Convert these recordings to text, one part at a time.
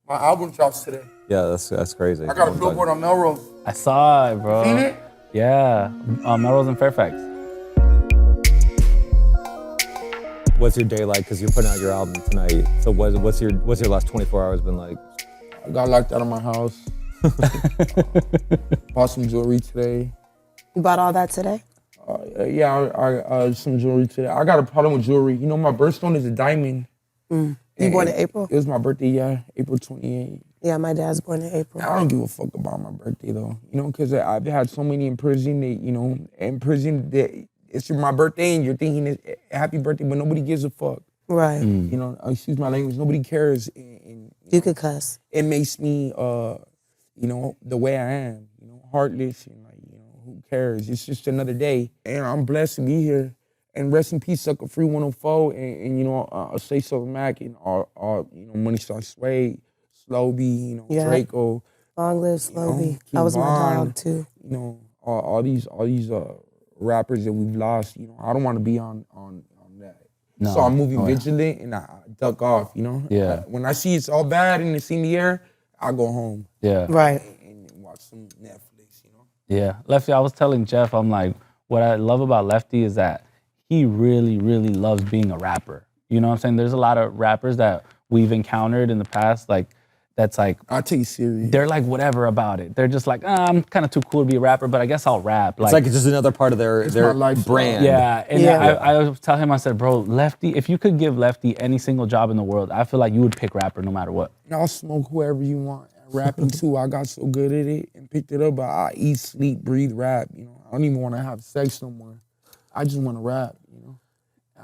My album drops today. Yeah, that's crazy. I got a billboard on Melrose. I saw it, bro. Seen it? Yeah, Melrose and Fairfax. What's your day like? Because you're putting out your album tonight. So what's your last 24 hours been like? I got locked out of my house. Bought some jewelry today. You bought all that today? I some jewelry today. I got a problem with jewelry. You know, my birthstone is a diamond. You born in April? It was my birthday, yeah, April 28th. Yeah, my dad's born in April. I don't give a fuck about my birthday though, you know, because I've had so many in prison that, you know, that it's my birthday and you're thinking it's happy birthday, but nobody gives a fuck. Right. You know, excuse my language, nobody cares. And you could cuss. It makes me, you know, the way I am, you know, heartless and like, you know, who cares? It's just another day. And I'm blessed to be here. And rest in peace, Sucker Free 104, and you know, Say So Mac and all you know, Money Star Sway, Slowby, you know, Drakeo. Long live Slowby. That was my dog too. You know, all these rappers that we've lost. You know, I don't want to be on that. No. So I'm moving vigilant and I duck off. You know. Yeah. When I see it's all bad and it's in the air, I go home. Yeah. Right. And watch some Netflix. You know. Yeah, Lefty. I was telling Jeff, I'm like, what I love about Lefty is that he really, really loves being a rapper. You know what I'm saying? There's a lot of rappers that we've encountered in the past, like, that's like... I take it serious. They're like whatever about it. They're just like, I'm kind of too cool to be a rapper, but I guess I'll rap. It's like it's just another part of their brand. Yeah, and I tell him, I said, bro, Lefty, if you could give Lefty any single job in the world, I feel like you would pick rapper no matter what. I'll smoke whoever you want. Rapping too, I got so good at it and picked it up, but I eat, sleep, breathe, rap. You know, I don't even want to have sex no more. I just want to rap, you know.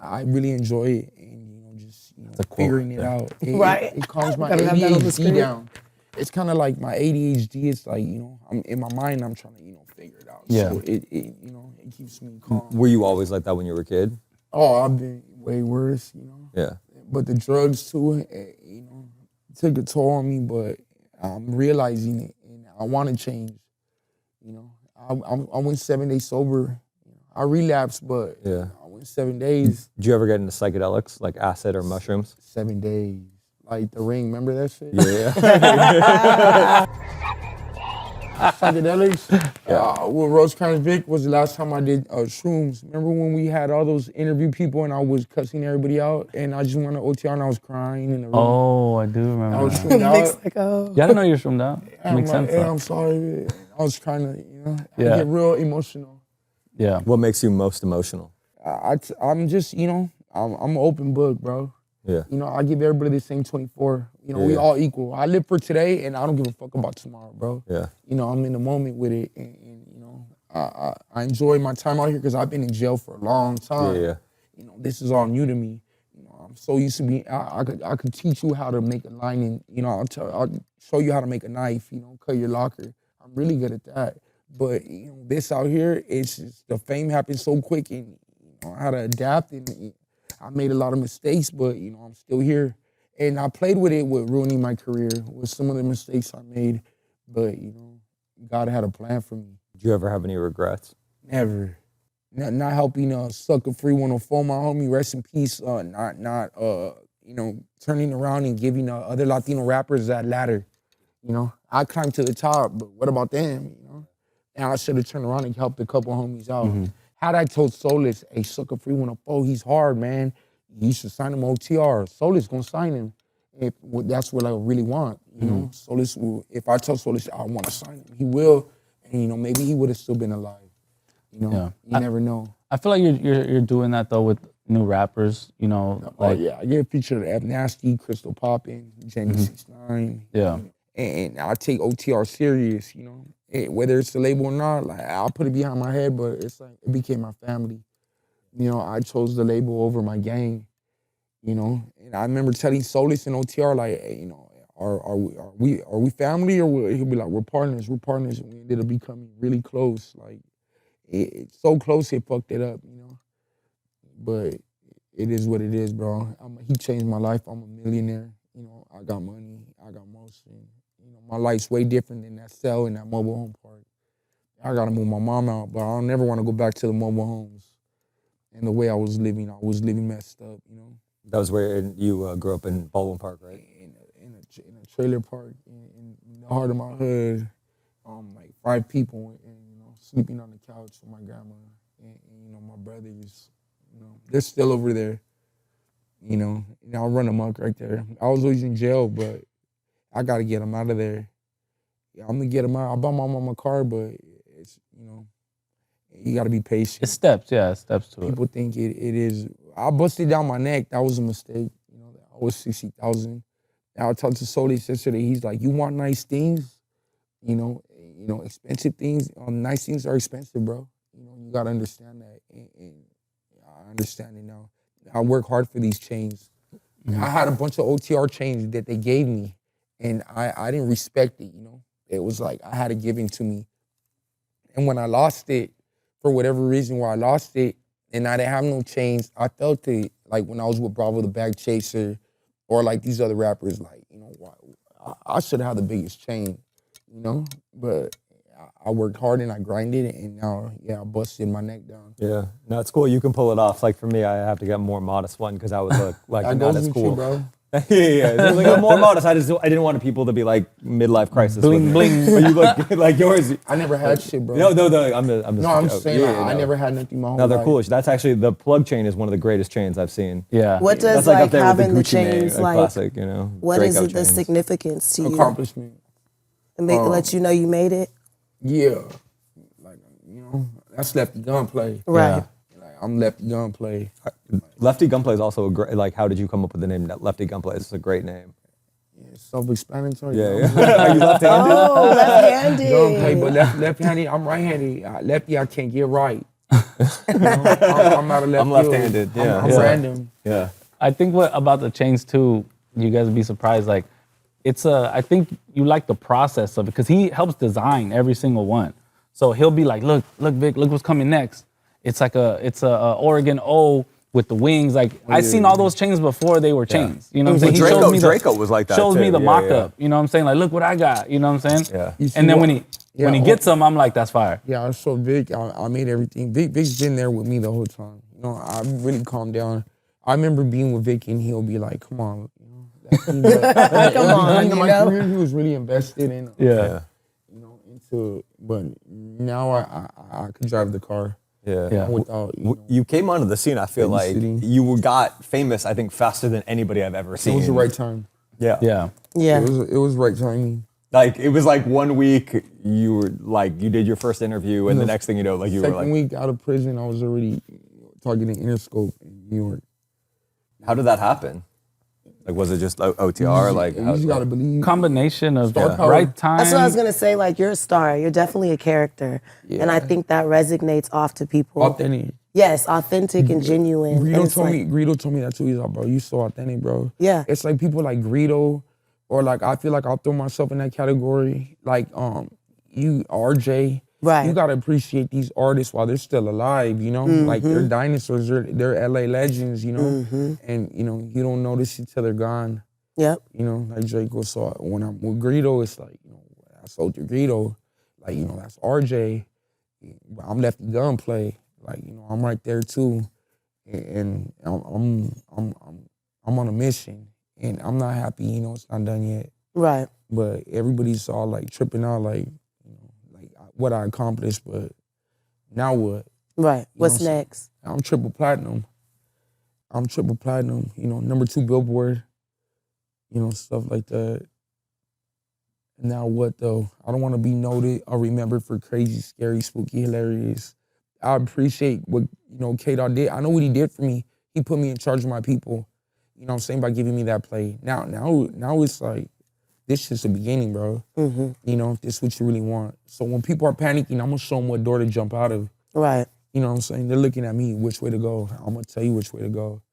I really enjoy it and, you know, just figuring it out. It calms my ADHD down. It's kind of like my ADHD. It's like, you know, I'm in my mind, I'm trying to, you know, figure it out. Yeah. So it you know, it keeps me calm. Were you always like that when you were a kid? Oh, I've been way worse, you know. Yeah. But the drugs too, you know, took a toll on me, but I'm realizing it and I want to change, you know. I went 7 days sober. I relapsed, but I went 7 days. Did you ever get into psychedelics, like acid or mushrooms? 7 days. Like The Ring, remember that shit? Yeah. Psychedelics? Well, Rosecrans Vic was the last time I did shrooms. Remember when we had all those interview people and I was cussing everybody out and I just went to OTR and I was crying in the room? Oh, I do remember I was shroomed out. Like, oh. Yeah, I didn't know you were shroomed out. Yeah, Makes sense. I'm sorry. I was trying to, you know, I get real emotional. Yeah. What makes you most emotional? I'm just, you know, I'm an open book, bro. Yeah. You know, I give everybody the same 24. You know, we all equal. I live for today, and I don't give a fuck about tomorrow, bro. Yeah. You know, I'm in the moment with it, and you know, I enjoy my time out here because I've been in jail for a long time. Yeah. You know, this is all new to me. You know, I'm so used to being. I could teach you how to make a line, and you know, I'll show you how to make a knife. You know, cut your locker. I'm really good at that. But you know, this out here, it's just, the fame happens so quick, and you know how to adapt. And I made a lot of mistakes, but you know I'm still here, and I played with it with ruining my career with some of the mistakes I made. But you know, God had a plan for me. Did you ever have any regrets? Never. Not helping Sucker Free 104, my homie, rest in peace. Not you know, turning around and giving other Latino rappers that ladder. You know, I climbed to the top, but what about them? You know. And I should have turned around and helped a couple homies out. Mm-hmm. Had I told Solis, hey, Sucker Free 104, he's hard, man. You should sign him OTR. Solis gonna sign him. That's what I really want, you know? Solis will, if I tell Solis I want to sign him, he will. And, you know, maybe he would have still been alive. You know, you never know. I feel like you're doing that, though, with new rappers, you know? Like, I get featured F Nasty, Crystal Poppin', Jenny 69. Yeah. And I take OTR serious, you know? Whether it's the label or not, like I'll put it behind my head, but it's like it became my family. You know, I chose the label over my gang. You know, and I remember telling Solis and OTR like, hey, you know, are we family or he'll be like we're partners, and we ended up becoming really close. Like it's so close it fucked it up, you know. But it is what it is, bro. He changed my life. I'm a millionaire. You know, I got money, I got motion. You know, my life's way different than that cell in that mobile home park. I gotta move my mom out, but I don't never want to go back to the mobile homes. And the way I was living messed up, you know. That was where you grew up in Baldwin Park, right? In a trailer park in the heart of my hood. Like 5 people, and sleeping on the couch with my grandma, and my brothers. They're still over there. And I'll run amok right there. I was always in jail, but I gotta get them out of there. Yeah, I'm gonna get them out. I bought my mom a car, but it's you gotta be patient. It's steps to it. People think it is. I busted down my neck. That was a mistake. I was 60,000. I talked to Soli yesterday. He's like, you want nice things? Expensive things. Nice things are expensive, bro. You gotta understand that. And I understand it now. I work hard for these chains. I had a bunch of OTR chains that they gave me, and I didn't respect it. It was like I had it given to me, and when I lost it, for whatever reason, why I lost it, and I didn't have no chains, I felt it like when I was with Bravo the Bag Chaser, or like these other rappers. Like I should have the biggest chain, but I worked hard and I grinded, and now, I busted my neck down. Yeah, no, it's cool. You can pull it off. Like for me, I have to get a more modest one because I would look like That not goes as with cool. you, bro. Yeah. Like I'm more modest. I didn't want people to be like midlife crisis. Bling, bling. But you look like yours. I never had shit, bro. No. I'm saying I never had nothing my whole No, they're life. cool. That's actually the plug chain is one of the greatest chains I've seen. Yeah. What does That's like up there with having the Gucci Mane, chains a like? classic, What Drakeo is the chains. significance to you? Accomplishment. And let you know you made it. Yeah. Like, that's Lefty Gunplay. Right. Like, I'm Lefty Gunplay. Lefty Gunplay is also a great. Like, how did you come up with the name Lefty Gunplay? It's a great name. Yeah, self-explanatory. Yeah. Are you left-handed? Oh, left-handed. Gunplay, but left-handed, I'm right-handed. Lefty, I can't get right. I'm not a lefty. I'm left-handed, yeah. I'm random. Yeah. I think what about the chains too, you guys would be surprised. Like, I think you like the process of it because he helps design every single one. So he'll be like, look, Vic, look what's coming next. It's a Oregon O with the wings. Like I've seen all those chains before they were chains. You know what I'm saying? Well, He Drakeo was like that shows me too. the Yeah, mock-up. You know what I'm saying? Like, look what I got. You know what I'm saying? Yeah. You see And then what- when he gets them, I'm like, that's fire. Yeah, I showed Vic. I made everything. Vic's been there with me the whole time. I really calmed down. I remember being with Vic, and he'll be like, "Come on, come on, my career, he was really invested in. Yeah. Into. But now I could drive the car. Yeah. Without You came onto the scene, I feel like babysitting. you got famous, I think, faster than anybody I've ever seen. It was the right time. Yeah. Yeah. Yeah. It was right timing. Like, it was like 1 week, you were like, you did your first interview, and the next thing you know, like, you were Second like, week out of prison, I was already talking to Interscope in New York. how did that happen? Like, was it just OTR? Like, You just gotta believe. Combination of Star power. right time. That's what I was gonna say. Like you're a star. You're definitely a character, and I think that resonates off to people. Authentic. Yes, authentic and genuine. And Greedo it's told me that too. He's like, bro, you so authentic, bro. Yeah. It's like people like Greedo, or like I feel like I'll throw myself in that category. Like you, RJ. Right. You gotta appreciate these artists while they're still alive. Like they're dinosaurs. They're LA legends. And you don't notice it till they're gone. Yep. Like Draco. So when I'm with Greedo, it's like I sold to Greedo. Like that's RJ. I'm Lefty Gunplay. Like I'm right there too, and I'm on a mission, and I'm not happy. It's not done yet. Right. But everybody's all like tripping out, like like what I accomplished. But now what? Right. What's what I'm saying? next? I'm triple platinum. Number 2 Billboard. Stuff like that. Now what though? I don't want to be noted or remembered for crazy, scary, spooky, hilarious. I appreciate what K-Dot did. I know what he did for me. He put me in charge of my people. By giving me that play. Now it's like this is the beginning, bro. If this is what you really want. So when people are panicking, I'm gonna show them what door to jump out of. Right. You know what I'm saying? They're looking at me, which way to go. I'm gonna tell you which way to go.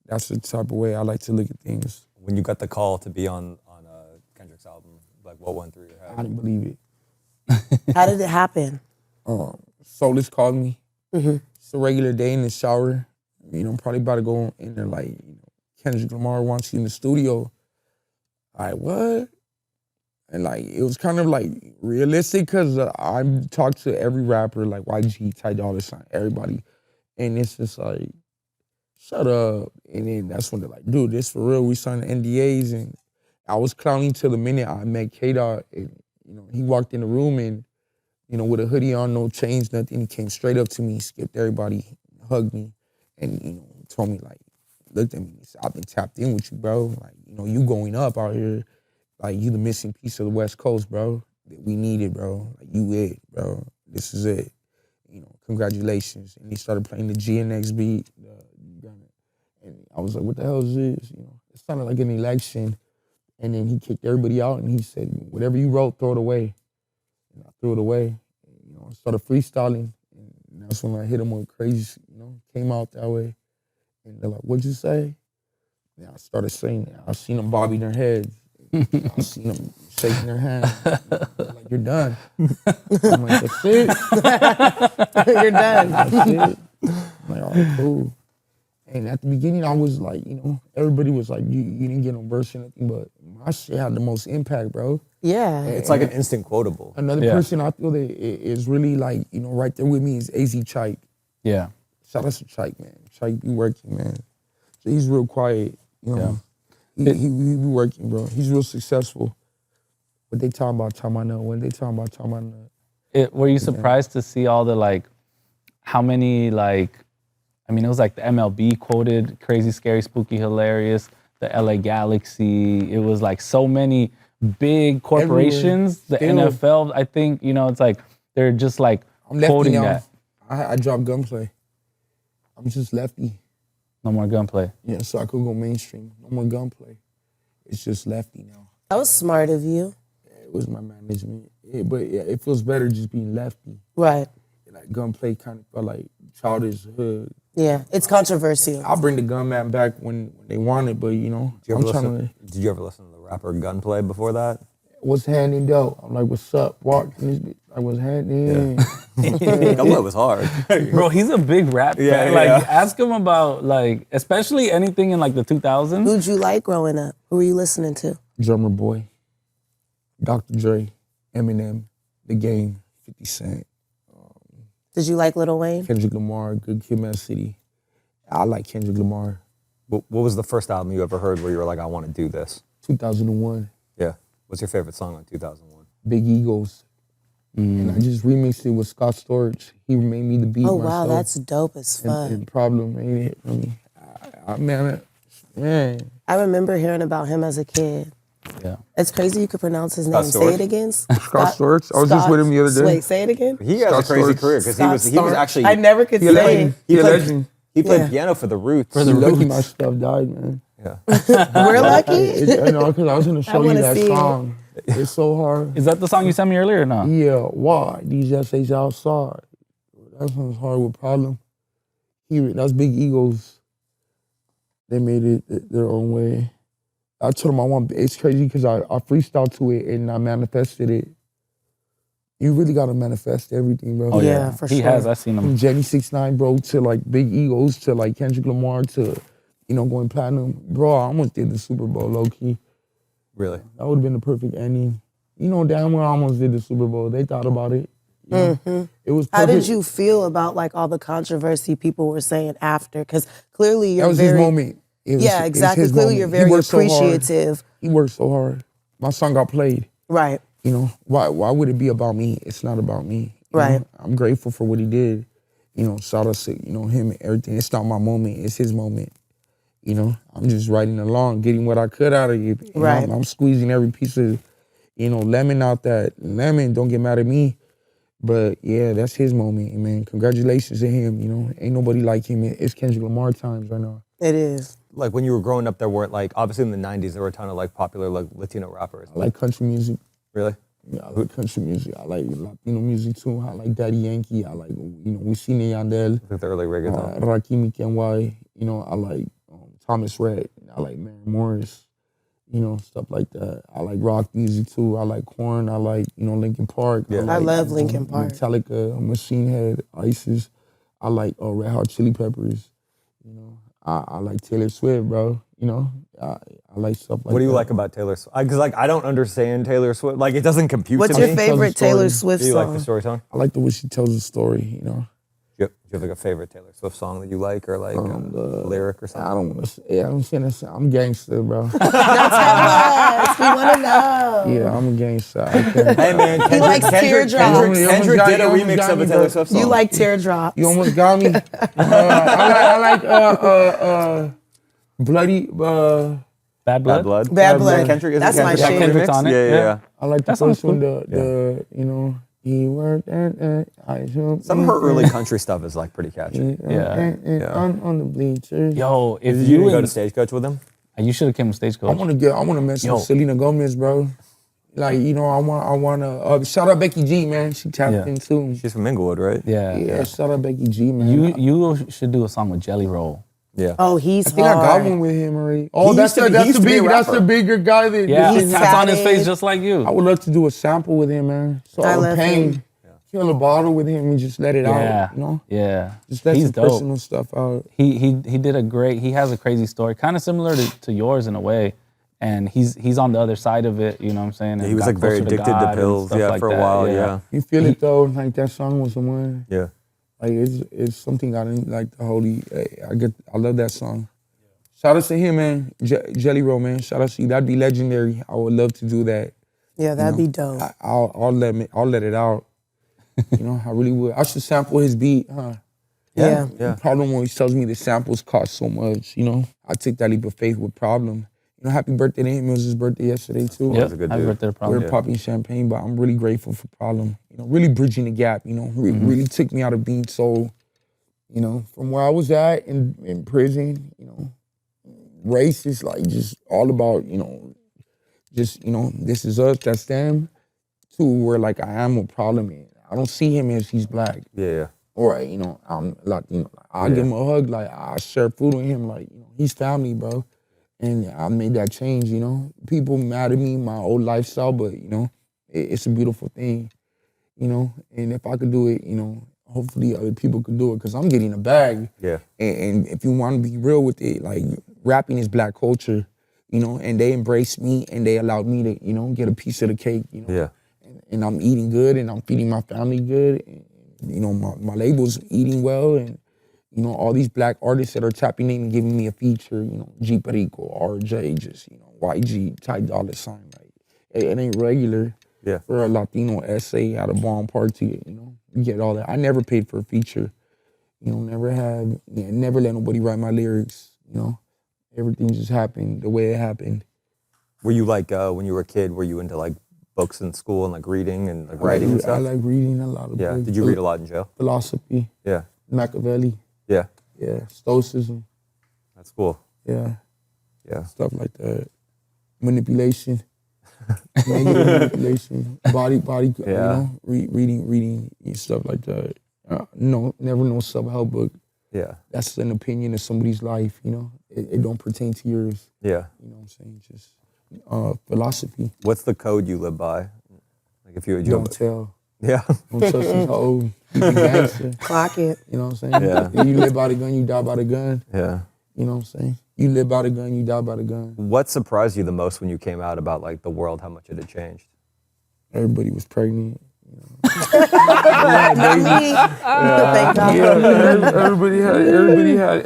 That's the type of way I like to look at things. when you got the call to be on Kendrick's album, like what went through your head? I didn't believe it. How did it happen? Solis called me. Mm-hmm. It's a regular day in the shower. I'm probably about to go in there like, Kendrick Lamar wants you in the studio. What? And like, it was kind of like realistic because I talked to every rapper, like YG, Ty Dolla $ign, everybody. And it's just like, shut up. And then that's when they're like, dude, this for real. We signed NDAs. And I was clowning till the minute I met K-Dot, and you know, he walked in the room and, you know, with a hoodie on, no chains, nothing. He came straight up to me, skipped everybody, hugged me, and you know, told me like, looked at me, he said, I've been tapped in with you, bro. Like, you know, you going up out here, like you the missing piece of the West Coast, bro. That we needed, bro. Like you it, bro. This is it. You know, congratulations. And he started playing the GNX beat, and I was like, what the hell is this? You know, it sounded like an election. And then he kicked everybody out, and he said, whatever you wrote, throw it away. And I threw it away. And, you know, I started freestyling, and that's when I hit him with crazy, you know, came out that way. And they're like, what'd you say? And I started saying it. I seen them bobbing their heads. I seen them shaking their hands. Like, you're done. I'm like, that's it. You're done. That's it. I'm like, all right, cool. And at the beginning, I was like, you know, everybody was like, you didn't get no verse or anything, but my shit had the most impact, bro. Yeah. It's like an instant quotable. Another person I feel that is really like, you know, right there with me is AZ Chike. Yeah. Shout out to Chike, man. Chike be working, man. So he's real quiet, you know. He be working, bro. He's real successful. What they talking about, time I know. When they talking about, time I know. Were you surprised to see all the like, how many like, I mean, it was like the MLB quoted, crazy, scary, spooky, hilarious, the LA Galaxy. It was like so many big corporations. The NFL, I think, you know, it's like, they're just like quoting that. I dropped Gunplay. I'm just Lefty. No more Gunplay. Yeah, so I could go mainstream. No more Gunplay. It's just Lefty now. That was smart of you. Yeah, it was my management. But it feels better just being Lefty. Right. Like Gunplay kind of felt like childish hood. Yeah, it's controversial. I'll bring the gunman back when they want it, but you know, Did you ever listen to the rapper Gunplay before that? What's happening though? I'm like, what's up? Walk in this bitch. Like, what's happening? Gunplay was hard. Bro, he's a big rap fan. Like, ask him about, like, especially anything in, like, the 2000s. Who'd you like growing up? Who were you listening to? Drummer Boy, Dr. Dre, Eminem, The Game, 50 Cent. Did you like Lil Wayne? Kendrick Lamar, Good Kid, Mad City. I like Kendrick Lamar. What was the first album you ever heard where you were like, I want to do this? 2001. Yeah. What's your favorite song on 2001? Big Egos. And I just remixed it with Scott Storch. He made me the beat Oh, myself. wow, that's dope as fuck. And Problem ain't it for me. Man. I remember hearing about him as a kid. Yeah. It's crazy you could pronounce his name. Say it again. Scott Storch. I was just with him the other day. Wait, say it again. He has a crazy career because he was actually. I never could say it. He played piano for the Roots. Lucky my stuff died, man. Yeah. We're lucky. You know, because I was going to show you that song. It's so hard. Is that the song you sent me earlier or not? Yeah, why? These essays outside. That one's hard with Problem. That's Big Egos. They made it their own way. I told them it's crazy because I freestyled to it and I manifested it. You really got to manifest everything, bro. Oh, yeah, for sure. He has, I seen him. From Jenny 6ix9ine, bro, to like Big Egos, to like Kendrick Lamar, to, you know, going platinum. Bro, I almost did the Super Bowl, low-key. Really? That would have been the perfect ending. You know damn well I almost did the Super Bowl. They thought about it. You know? It was perfect. How did you feel about like all the controversy people were saying after? Because clearly you're that was his moment. Yeah, exactly. Clearly you're very appreciative. He worked so hard. My song got played. Right. You know, why would it be about me? It's not about me. Right. Know? I'm grateful for what he did. You know, shout out to, you know, him and everything. It's not my moment. It's his moment. You know, I'm just riding along, getting what I could out of it. Right. I'm squeezing every piece of, you know, lemon out that lemon. Don't get mad at me. But yeah, that's his moment, man. Congratulations to him. You know, ain't nobody like him. It's Kendrick Lamar times right now. It is. Like when you were growing up, there weren't like, obviously in the 90s, there were a ton of like popular like Latino rappers. I like country music. Really? Yeah, I like country music. I like Latino music too. I like Daddy Yankee. I like, you know, Wisin y Yandel. Like the early reggaeton. Rakim Kenway. You know, I like Thomas Rhett. I like Mary Morris. You know, stuff like that. I like rock music too. I like Korn. I like, you know, Linkin Park. Yeah. I love Linkin Park. Metallica, Machine Head, ISIS. I like Red Hot Chili Peppers. You know, I like Taylor Swift, bro. You know, I like stuff like that. What do you like about Taylor Swift? Because like I don't understand Taylor Swift. Like it doesn't compute What's to your me. favorite Taylor Swift Do you song? like the storytelling? I like the way she tells the story, you know. Do you have like a favorite Taylor Swift song that you like, or like a lyric or something? I don't want to say. I'm saying that. I'm gangster, bro. Now tell us. We want to know. Yeah, I'm a gangster. Hey man, He likes teardrops. Kendrick did a remix of a Taylor Swift song. You like teardrops. You almost got me. I like bloody. Bad Blood. Bad Blood. Kendrick is That's my Kendrick shit. Kendrick's on it. Yeah. I like the That sounds first one. cool. The you know. He worked I Some of her early country stuff is like pretty catchy. Yeah. on the bleachers. Yo, if Did you you go and- to Stagecoach with him? you should have came to Stagecoach. I want to mess Yo. with Selena Gomez, bro. Like, you know, I want to shout out Becky G, man. She tapped in too. She's from Inglewood, right? Yeah, shout out Becky G, man. You should do a song with Jelly Roll. Yeah. Oh, he's I think I got hard. one with him already. Oh, He that's used to be a that's the rapper. bigger guy that. Yeah, that- he tats on his tatted. face just like you. I would love to do a sample with him, man. So I love pain. him. Kill a bottle with him and just let it Yeah, out. You know, yeah. just let He's some dope. personal stuff out. He did a great. He has a crazy story, kind of similar to yours in a way, and he's on the other side of it. You know what I'm saying? And He was got like very closer addicted to God and pills, stuff yeah, like for a that, while, yeah. You feel it though, like that song was the one. Yeah. Like it's something I didn't like the holy. I love that song. Shout out to him, man. Jelly Roll, man. Shout out to you. That'd be legendary. I would love to do that. Yeah, that'd be dope. I'll let it out. You know, I really would. I should sample his beat, huh? Yeah. The problem when he tells me the samples cost so much, you know. I take that leap of faith with Problem. You know, happy birthday to him. It was his birthday yesterday too. Yep. was a good Happy dude. birthday to We Problem. were popping champagne, but I'm really grateful for Problem. You know, really bridging the gap, you know, really took me out of being so, you know, from where I was at in prison, you know, race is like just all about, you know, just, you know, this is us, that's them, to where like I am a Problem. I don't see him as he's black. Yeah. Or, you know, I'm Latino. I give him a hug, like I share food with him, like, you know, he's family, bro. And I made that change, you know. People mad at me, my old lifestyle, but, you know, it's a beautiful thing, you know. And if I could do it, you know, hopefully other people could do it, because I'm getting a bag. Yeah. And if you want to be real with it, like, rapping is black culture, you know, and they embraced me and they allowed me to, you know, get a piece of the cake, you know. Yeah. And I'm eating good and I'm feeding my family good. And, you know, my label's eating well, and, you know, all these black artists that are tapping in and giving me a feature, you know, G Perico, RJ, just, you know, YG, Ty Dolla $ign. Like, it ain't regular for a Latino essay at a bomb party, you know. You get all that. I never paid for a feature, you know, never let nobody write my lyrics, you know. Everything just happened the way it happened. Were you like, when you were a kid, were you into like books in school and like reading and like writing and stuff? I like reading a lot of books. Did you read a lot in jail? Philosophy. Yeah. Machiavelli. Yeah. Yeah. Stoicism. That's cool. Yeah. Yeah. Stuff like that. Manipulation. Negative manipulation. Body, you know, reading and stuff like that. No, never no self-help book. Yeah. That's an opinion of somebody's life, you know. It don't pertain to yours. Yeah. You know what I'm saying? Just philosophy. What's the code you live by? Like if you Don't tell. Yeah. Don't trust these hoes. You be gangster. Clock it. You know what I'm saying? Yeah. If you live by the gun, you die by the gun. Yeah. You know what I'm saying? You live by the gun, you die by the gun. What surprised you the most when you came out about like the world, how much it had changed? Everybody was pregnant. Not me. Thank God.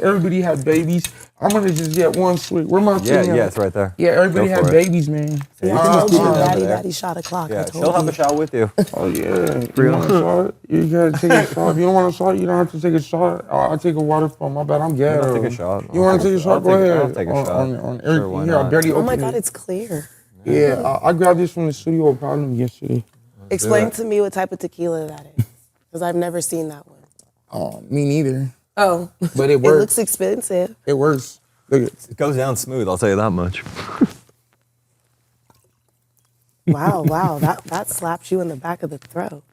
Everybody had babies. I'm gonna just get one sweet. Where my Yeah, thing at? it's right there. Yeah, everybody Go for had it. babies, man. Yeah, you can just keep it over Daddy, there. daddy shot a clock. I Yeah, told she'll have you. a shot with you. Oh yeah. You want a shot? You gotta take a shot. If you don't want a shot, you don't have to take a shot. I'll take a water from my bad. I'm ghetto. I'll take a shot. You want to take a shot? Go ahead. I'll take a shot. On Sure, everything. why Here, I not? barely Oh my opened God, it. it's clear. Yeah, I grabbed this from the studio Problem yesterday. Explain to me what type of tequila that is, because I've never seen that one. Oh, me neither. Oh, But it it works. looks expensive. It works. Look at it. It goes down smooth, I'll tell you that much. Wow, that slaps you in the back of the throat.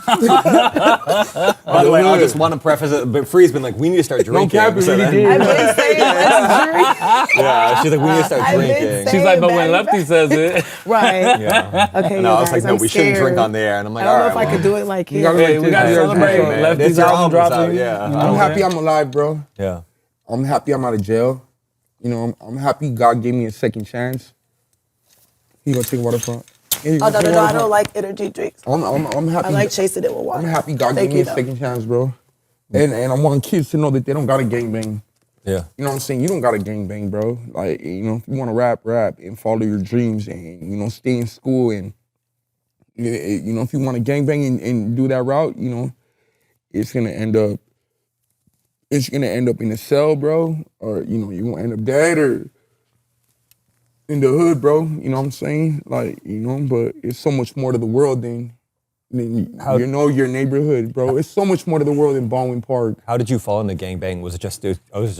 By the way, I just want to preface it, but Free's been like, we need to start drinking. cap, it So really then- did. I've been saying let's drink. Yeah, she's like, we need to start I've been drinking. saying- She's like, but when Baby. Lefty says it, Right. Yeah. Okay, And I was you like, guys, no, I'm we shouldn't drink scared. on the air. And I'm like, I don't know all if right, I could do it like You gotta here. hey, we gotta Yeah, celebrate. yeah, man. Lefty's It's your album album's dropping. out, yeah. You know I'm what happy I'm alive, bro. Yeah. I'm happy I'm out of jail. You know, I'm happy God gave me a second chance. You gonna take waterfront? Here you go, Oh, no, take no, no, I waterfront. don't like energy drinks. I'm happy. I like chasing it with water. I'm happy God Thank gave me you, a though. second chance, bro. And I want kids to know that they don't gotta gangbang. Yeah. You know what I'm saying? You don't gotta gangbang, bro. Like, you know, if you wanna rap and follow your dreams and, you know, stay in school and, you know, if you wanna gangbang and do that route, you know, it's gonna end up in a cell, bro, or, you know, you gonna end up dead or in the hood, bro. You know what I'm saying? Like, you know, but it's so much more to the world than you know your neighborhood, bro. It's so much more to the world than Baldwin Park. How did you fall into gangbang? Was it just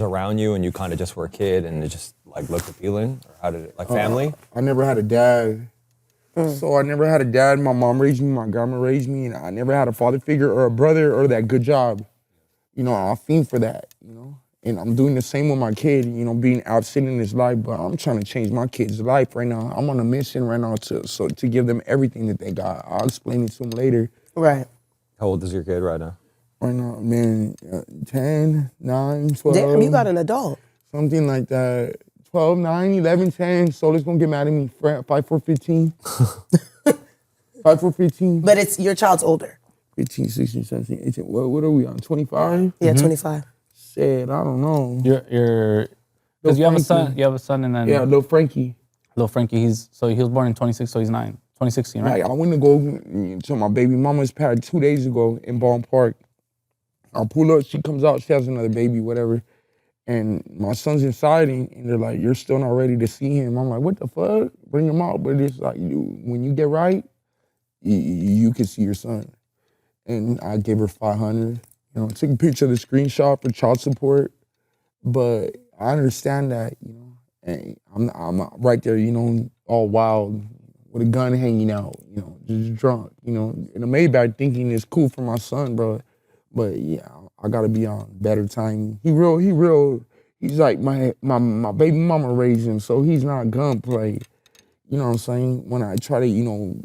around you and you kind of just were a kid and it just like looked appealing? Or how did it, like family? I never had a dad. So I never had a dad. My mom raised me, my grandma raised me, and I never had a father figure or a brother or that good job. You know, I fiend for that, you know? And I'm doing the same with my kid, you know, being absent in his life, but I'm trying to change my kid's life right now. I'm on a mission right now to give them everything that they got. I'll explain it to them later. Right. How old is your kid right now? Right now, man, 10, 9, 12. Damn, you got an adult. Something like that. 12, 9, 11, 10. Solar's gonna get mad at me. 5, 4, 15. 5, 4, 15. But it's your child's older. 15, 16, 17, 18. What are we on? 25? Yeah, 25. Shit, I don't know. You're because you have a son. You have a son, and then Yeah, little Frankie. little Frankie. He was born in 26, so he's 9. 2016, right? Like, I went to go to my baby mama's pad 2 days ago in Baldwin Park. I pull up, she comes out, she has another baby, whatever. And my son's inside, and they're like, "You're still not ready to see him." I'm like, "What the fuck? Bring him out." But it's like, when you get right, you can see your son. And I gave her 500. You know, took a picture of the screenshot for child support. But I understand that, you know, and I'm right there, you know, all wild with a gun hanging out, you know, just drunk, you know, in a Maybach thinking it's cool for my son, bro. But yeah, I gotta be on better time. He's like my baby mama raised him, so he's not gunplay. You know what I'm saying? When I try to, you know,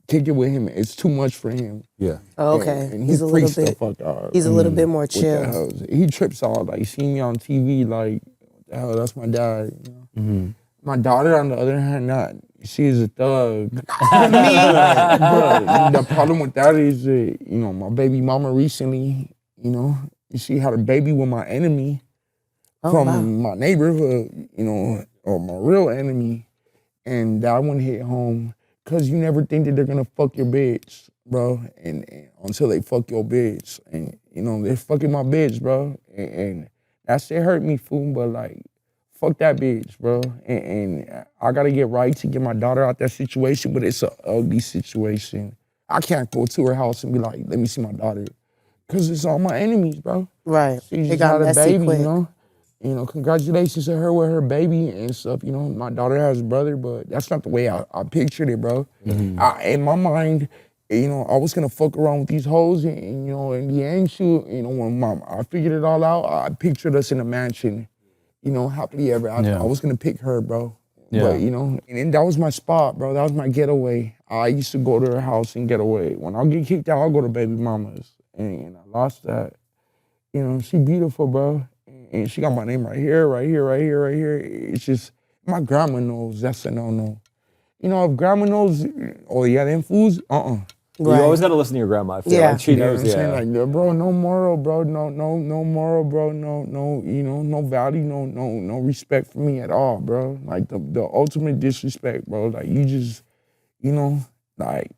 kick it with him, it's too much for him. Yeah. Oh, okay. And He's a little freaks the bit. fuck out. He's a little bit more What the chill. hell? He trips out, like, see me on TV, like, what the hell, that's my dad, you know? Mm-hmm. My daughter, on the other hand, not. She is a thug. But the problem with that is that, you know, my baby mama recently, you know, she had a baby with my enemy from my neighborhood, you know, or my real enemy. And that one hit home. Cause you never think that they're gonna fuck your bitch, bro, and until they fuck your bitch, and you know they're fucking my bitch, bro, and that shit hurt me, fool. But like, fuck that bitch, bro, and I gotta get right to get my daughter out that situation, but it's an ugly situation. I can't go to her house and be like, let me see my daughter, cause it's all my enemies, bro. Right. She It just got had a messy baby, quick. you know. You know, congratulations to her with her baby and stuff. You know, my daughter has a brother, but that's not the way I pictured it, bro. In my mind, you know, I was gonna fuck around with these hoes, and you know, in the end, you know, when I figured it all out, I pictured us in a mansion, you know, happily ever after. Yeah. I was gonna pick her, bro. Yeah. But you know, and that was my spot, bro. That was my getaway. I used to go to her house and get away. When I get kicked out, I'll go to baby mama's, and I lost that. You know, she beautiful, bro. And she got my name right here, right here, right here, right here. It's just, my grandma knows that's a no-no. You know, if grandma knows, oh yeah, them fools, Right. You always got to listen to your grandma. I feel like she You know knows, what I'm yeah. saying? Like, bro, no moral, bro, no moral, bro, no, you know, no value, no respect for me at all, bro. Like, the ultimate disrespect, bro. Like, you just, you know, like,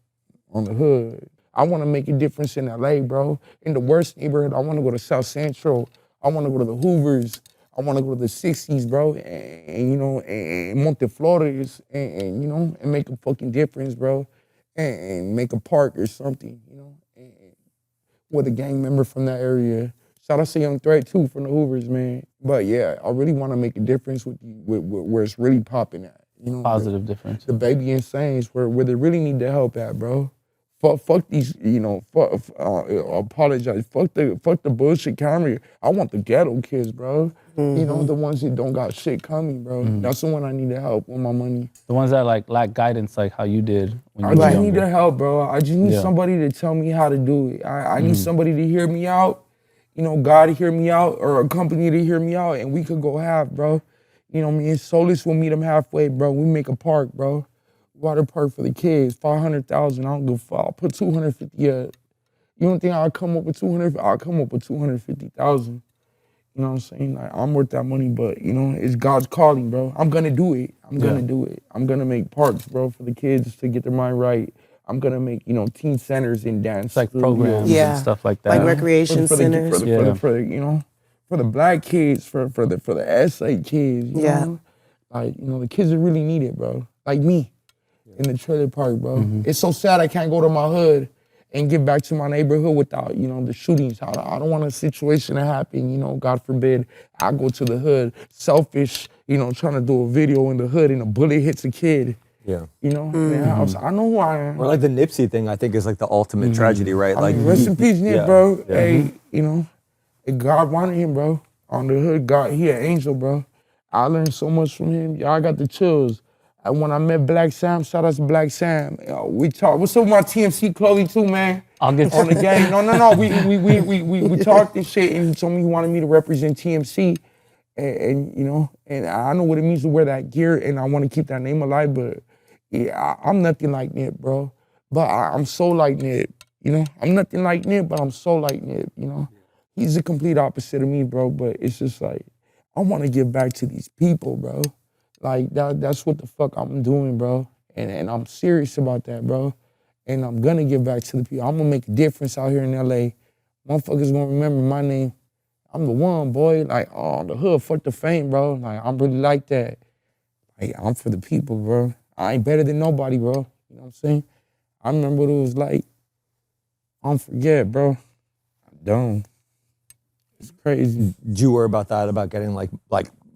on the hood. I want to make a difference in LA, bro. In the worst neighborhood, I want to go to South Central. I want to go to the Hoovers. I want to go to the 60s, bro, and you know, and Monteflores, and you know, and make a fucking difference, bro, and make a park or something, you know, and with a gang member from that area. Shout out to Young Threat too from the Hoovers, man. But yeah, I really want to make a difference with where it's really popping at, you know. Positive difference. The baby insanes where they really need the help at, bro. Fuck these, you know, apologize. Fuck the bullshit camera. I want the ghetto kids, bro. You know, the ones that don't got shit coming, bro. That's the one I need to help with my money. The ones that like lack guidance, like how you did when I you were just younger. need their help, bro. I just need Yeah. somebody to tell me how to do it. I need somebody to hear me out. You know, God to hear me out, or a company to hear me out, and we could go half, bro. You know, me and Solis will meet them halfway, bro. We make a park, bro. Water park for the kids, 500,000. I don't give a fuck. I'll put 250 up. You don't think I'll come up with 200? I'll come up with 250,000. You know what I'm saying? Like, I'm worth that money, but you know, it's God's calling, bro. I'm gonna do it. I'm gonna do it. I'm gonna make parks, bro, for the kids to get their mind right. I'm gonna make, you know, teen centers and dance It's like programs and stuff like that. Like recreation centers. For the, you know, for the black kids, for the SA kids, you know? Like, you know, the kids that really need it, bro. Like me in the trailer park, bro. It's so sad I can't go to my hood and get back to my neighborhood without, you know, the shootings. I don't want a situation to happen, you know, God forbid. I go to the hood, selfish, you know, trying to do a video in the hood and a bullet hits a kid. Yeah. You know, in their house. I know who I am. Or like the Nipsey thing, I think is like the ultimate tragedy, right? I mean, Like rest in peace, Nip, bro. Yeah. Hey, you know, God wanted him, bro. On the hood, God, he an angel, bro. I learned so much from him. Y'all got the chills. And when I met Black Sam, shout out to Black Sam. We talked. What's up with my TMC Chloe too, man? I'll get on the game. No. We talked this shit, and he told me he wanted me to represent TMC, and you know, and I know what it means to wear that gear, and I want to keep that name alive. But yeah, I'm nothing like Nip, bro. But I'm so like Nip, you know. I'm nothing like Nip, but I'm so like Nip, you know. He's the complete opposite of me, bro. But it's just like I want to give back to these people, bro. Like that's what the fuck I'm doing, bro. And I'm serious about that, bro. And I'm gonna give back to the people. I'm gonna make a difference out here in LA. Motherfuckers gonna remember my name. I'm the one, boy. Like, oh, the hood, fuck the fame, bro. Like, I'm really like that. Like, I'm for the people, bro. I ain't better than nobody, bro. You know what I'm saying? I remember what it was like. I don't forget, bro. I don't. It's crazy. Do you worry about that, about getting like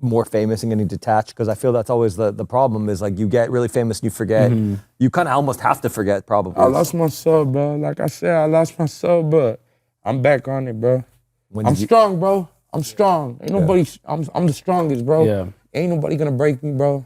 more famous and getting detached? Because I feel that's always the problem is like you get really famous and you forget. You kind of almost have to forget probably. I lost my soul, bro. Like I said, I lost my soul, but I'm back on it, bro. I'm strong, bro. I'm strong. Ain't nobody, I'm the strongest, bro. Yeah. Ain't nobody gonna break me, bro.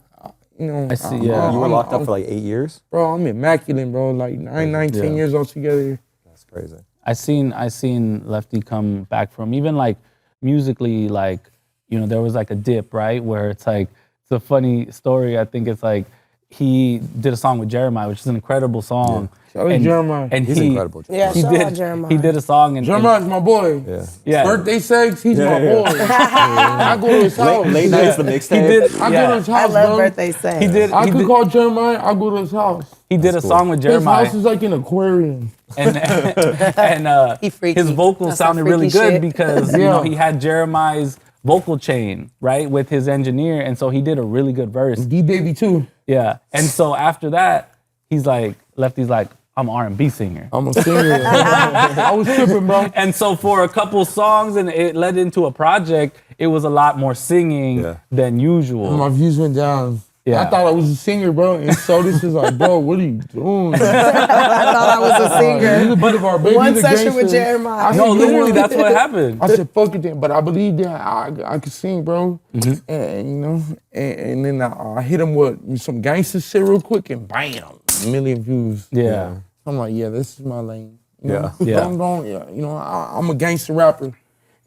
You know, I see, You were locked up for like 8 years? Bro, I'm immaculate, bro. Like 19 years altogether. That's crazy. I seen Lefty come back from even like musically, like, you know, there was like a dip, right? Where it's like, it's a funny story. I think it's like he did a song with Jeremih, which is an incredible song. Shout out Jeremih. And He's incredible. Yeah, shout out Jeremih. He did a song and Jeremih's my boy. Yeah. Birthday sex, he's my boy. I go to his house. Late nights, the mixtape. I go to his house, I love bro. birthday sex. I could call Jeremih, I go to his house. He did a song with His house Jeremih, is like an aquarium. and He freaky. his vocals That's some sounded really freaky good shit. because you know he had Jeremih's vocal chain, right, with his engineer, and so he did a really good verse. D-Baby too. Yeah, and so after that, he's like, Lefty's like, I'm an R&B singer. I'm a singer. I was tripping, bro. And so for a couple songs, and it led into a project, it was a lot more singing than usual. My views went down. Yeah. I thought I was a singer, bro. And so this is like, bro, what are you doing? I thought I was a singer. He's a bit of our baby. One He's a session with gangster. Jeremih. I No, said, literally, that's what happened. I said, fuck it then. But I believe that I could sing, bro. And, you know, and then I hit him with some gangster shit real quick and bam, 1 million views. Yeah. I'm like, yeah, this is my lane. You know? Yeah. You know, I'm a gangster rapper.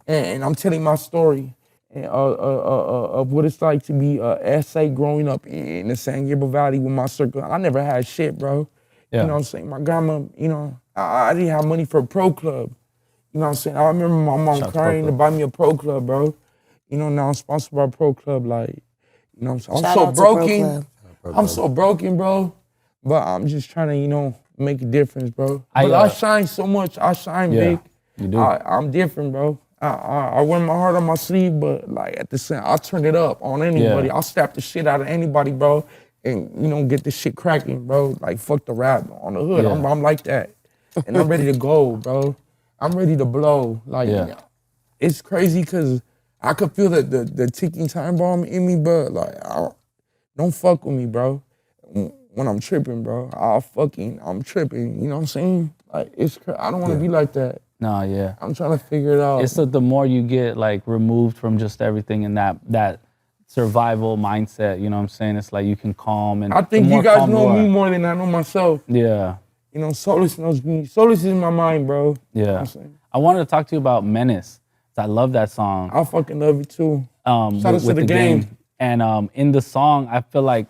And I'm telling my story of what it's like to be a SA growing up in the San Gabriel Valley with my circle. I never had shit, bro. Yeah. You know what I'm saying? My grandma, you know, I didn't have money for a pro club. You know what I'm saying? I remember my mom crying to buy me a pro club, bro. You know, now I'm sponsored by a pro club. Like, you know what I'm saying? I'm so broken. I'm so broken, bro. But I'm just trying to, you know, make a difference, bro. But I shine so much. I shine big. You do. I'm different, bro. I wear my heart on my sleeve, but like at the same, I'll turn it up on anybody. I'll slap the shit out of anybody, bro, and you know get this shit cracking, bro. Like fuck the rap on the hood. I'm like that, and I'm ready to go, bro. I'm ready to blow. Like it's crazy because I could feel the ticking time bomb in me, but like don't fuck with me, bro. When I'm tripping, bro, I'm tripping. You know what I'm saying? Like I don't want to be like that. No, yeah. I'm trying to figure it out. It's the more you get like removed from just everything and that survival mindset, you know what I'm saying? It's like you can calm and I think you guys know me more than I know myself. Yeah. You know, Solus knows me. Solus is in my mind, bro. Yeah. You know what I'm saying? I wanted to talk to you about Menace. I love that song. I fucking love it too. Shout out to the game. And in the song, I feel like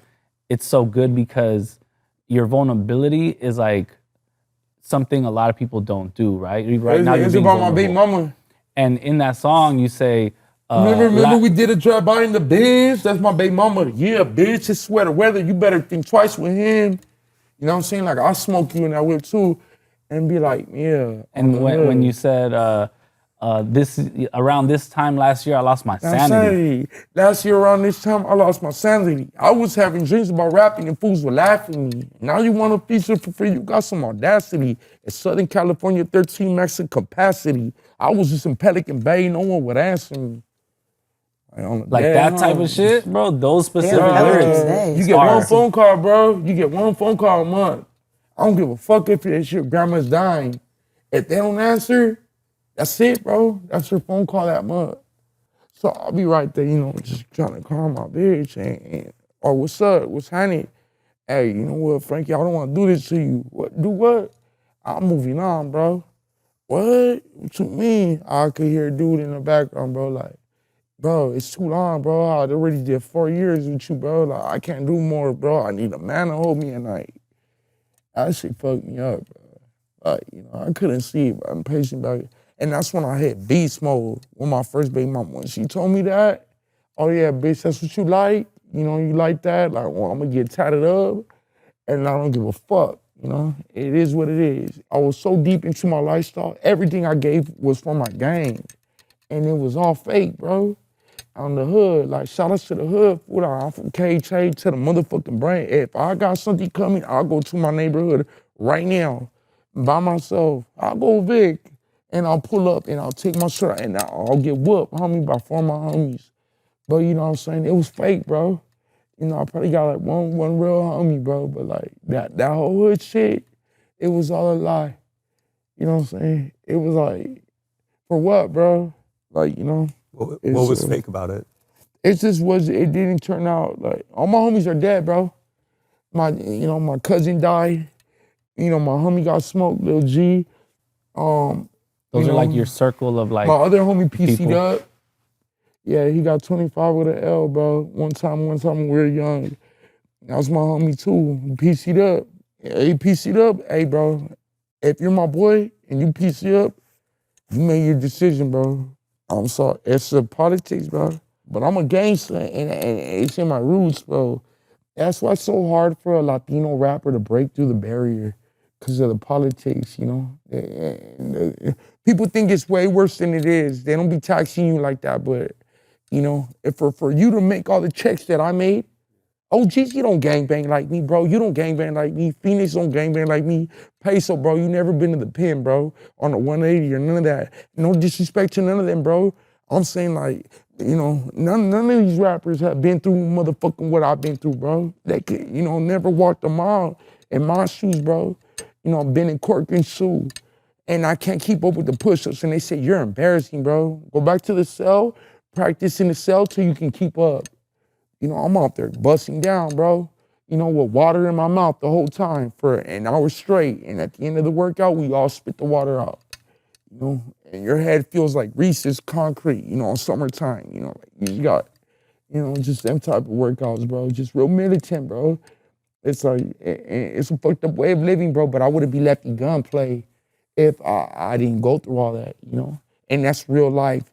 it's so good because your vulnerability is like something a lot of people don't do, right? Right now, you're It's being about my baby vulnerable. mama. And in that song, you say, Remember we did a drive-by in the Benz? That's my baby mama. Yeah, bitch, it's sweater weather. You better think twice with him. You know what I'm saying? Like, I'll smoke you in that whip too and be like, yeah. And when you said this around this time last year, I lost my sanity. Last year around this time, I lost my sanity. I was having dreams about rapping and fools were laughing at me. Now you want a feature for free, you got some audacity. In Southern California, 13 max in capacity. I was just in Pelican Bay, no one would answer me. Like that type of shit, bro. Those specific Pelican lyrics. Bay. You get one phone call, bro. You get one phone call a month. I don't give a fuck if your grandma's dying. If they don't answer, that's it, bro. That's your phone call that month. So I'll be right there, you know, just trying to call my bitch or what's up, what's happening? Hey, you know what, Frankie, I don't want to do this to you. What? Do what? I'm moving on, bro. What? What you mean? I could hear a dude in the background, bro, like, bro, it's too long, bro. I already did 4 years with you, bro. Like, I can't do more, bro. I need a man to hold me at night. That shit fucked me up, bro. Like, you know, I couldn't see it, but I'm patient about it. And that's when I hit beast mode with my first baby mama. When she told me that, oh yeah, bitch, that's what you like? You know, you like that? Like, well, I'm gonna get tatted up and I don't give a fuck, you know? It is what it is. I was so deep into my lifestyle, everything I gave was for my gang. And it was all fake, bro. On the hood, like shout out to the hood, fool. I'm from KHA to the motherfucking brain. If I got something coming, I'll go to my neighborhood right now by myself. I'll go Vic and I'll pull up and I'll take my shirt and I'll get whooped, homie, by 4 of my homies. But you know what I'm saying? It was fake, bro. You know, I probably got like one real homie, bro. But like that whole hood shit, it was all a lie. You know what I'm saying? It was like, for what, bro? Like, you know. What was fake about it? It just was, it didn't turn out like, all my homies are dead, bro. My cousin died. You know, my homie got smoked, Lil G. Those are like your circle of like. My other homie PC'd people. up. Yeah, he got 25 with an L, bro. One time when we were young. That was my homie too. He PC'd up. Yeah, he PC'd up. Hey, bro, if you're my boy and you PC up, you made your decision, bro. I'm sorry, it's the politics, bro. But I'm a gangster, and it's in my roots, bro. That's why it's so hard for a Latino rapper to break through the barrier, because of the politics, you know? And people think it's way worse than it is. They don't be taxing you like that, but, you know, if for you to make all the checks that I made, OGs, you don't gangbang like me, bro. You don't gangbang like me. Phoenix don't gangbang like me. Peso, bro, you never been to the pen, bro, on a 180 or none of that. No disrespect to none of them, bro. I'm saying, like, you know, none of these rappers have been through motherfucking what I've been through, bro. They could, you know, never walked a mile in my shoes, bro. You know, I've been in court and sued. And I can't keep up with the push-ups. And they say, you're embarrassing, bro. Go back to the cell, practice in the cell till you can keep up. You know, I'm out there busting down, bro. You know, with water in my mouth the whole time for an hour straight. And at the end of the workout, we all spit the water out. You know, and your head feels like Reese's concrete, you know, in summertime. You know, like you got, you know, just them type of workouts, bro. Just real militant, bro. It's like, it's a fucked up way of living, bro, but I wouldn't be Lefty Gunplay if I didn't go through all that, you know? And that's real life.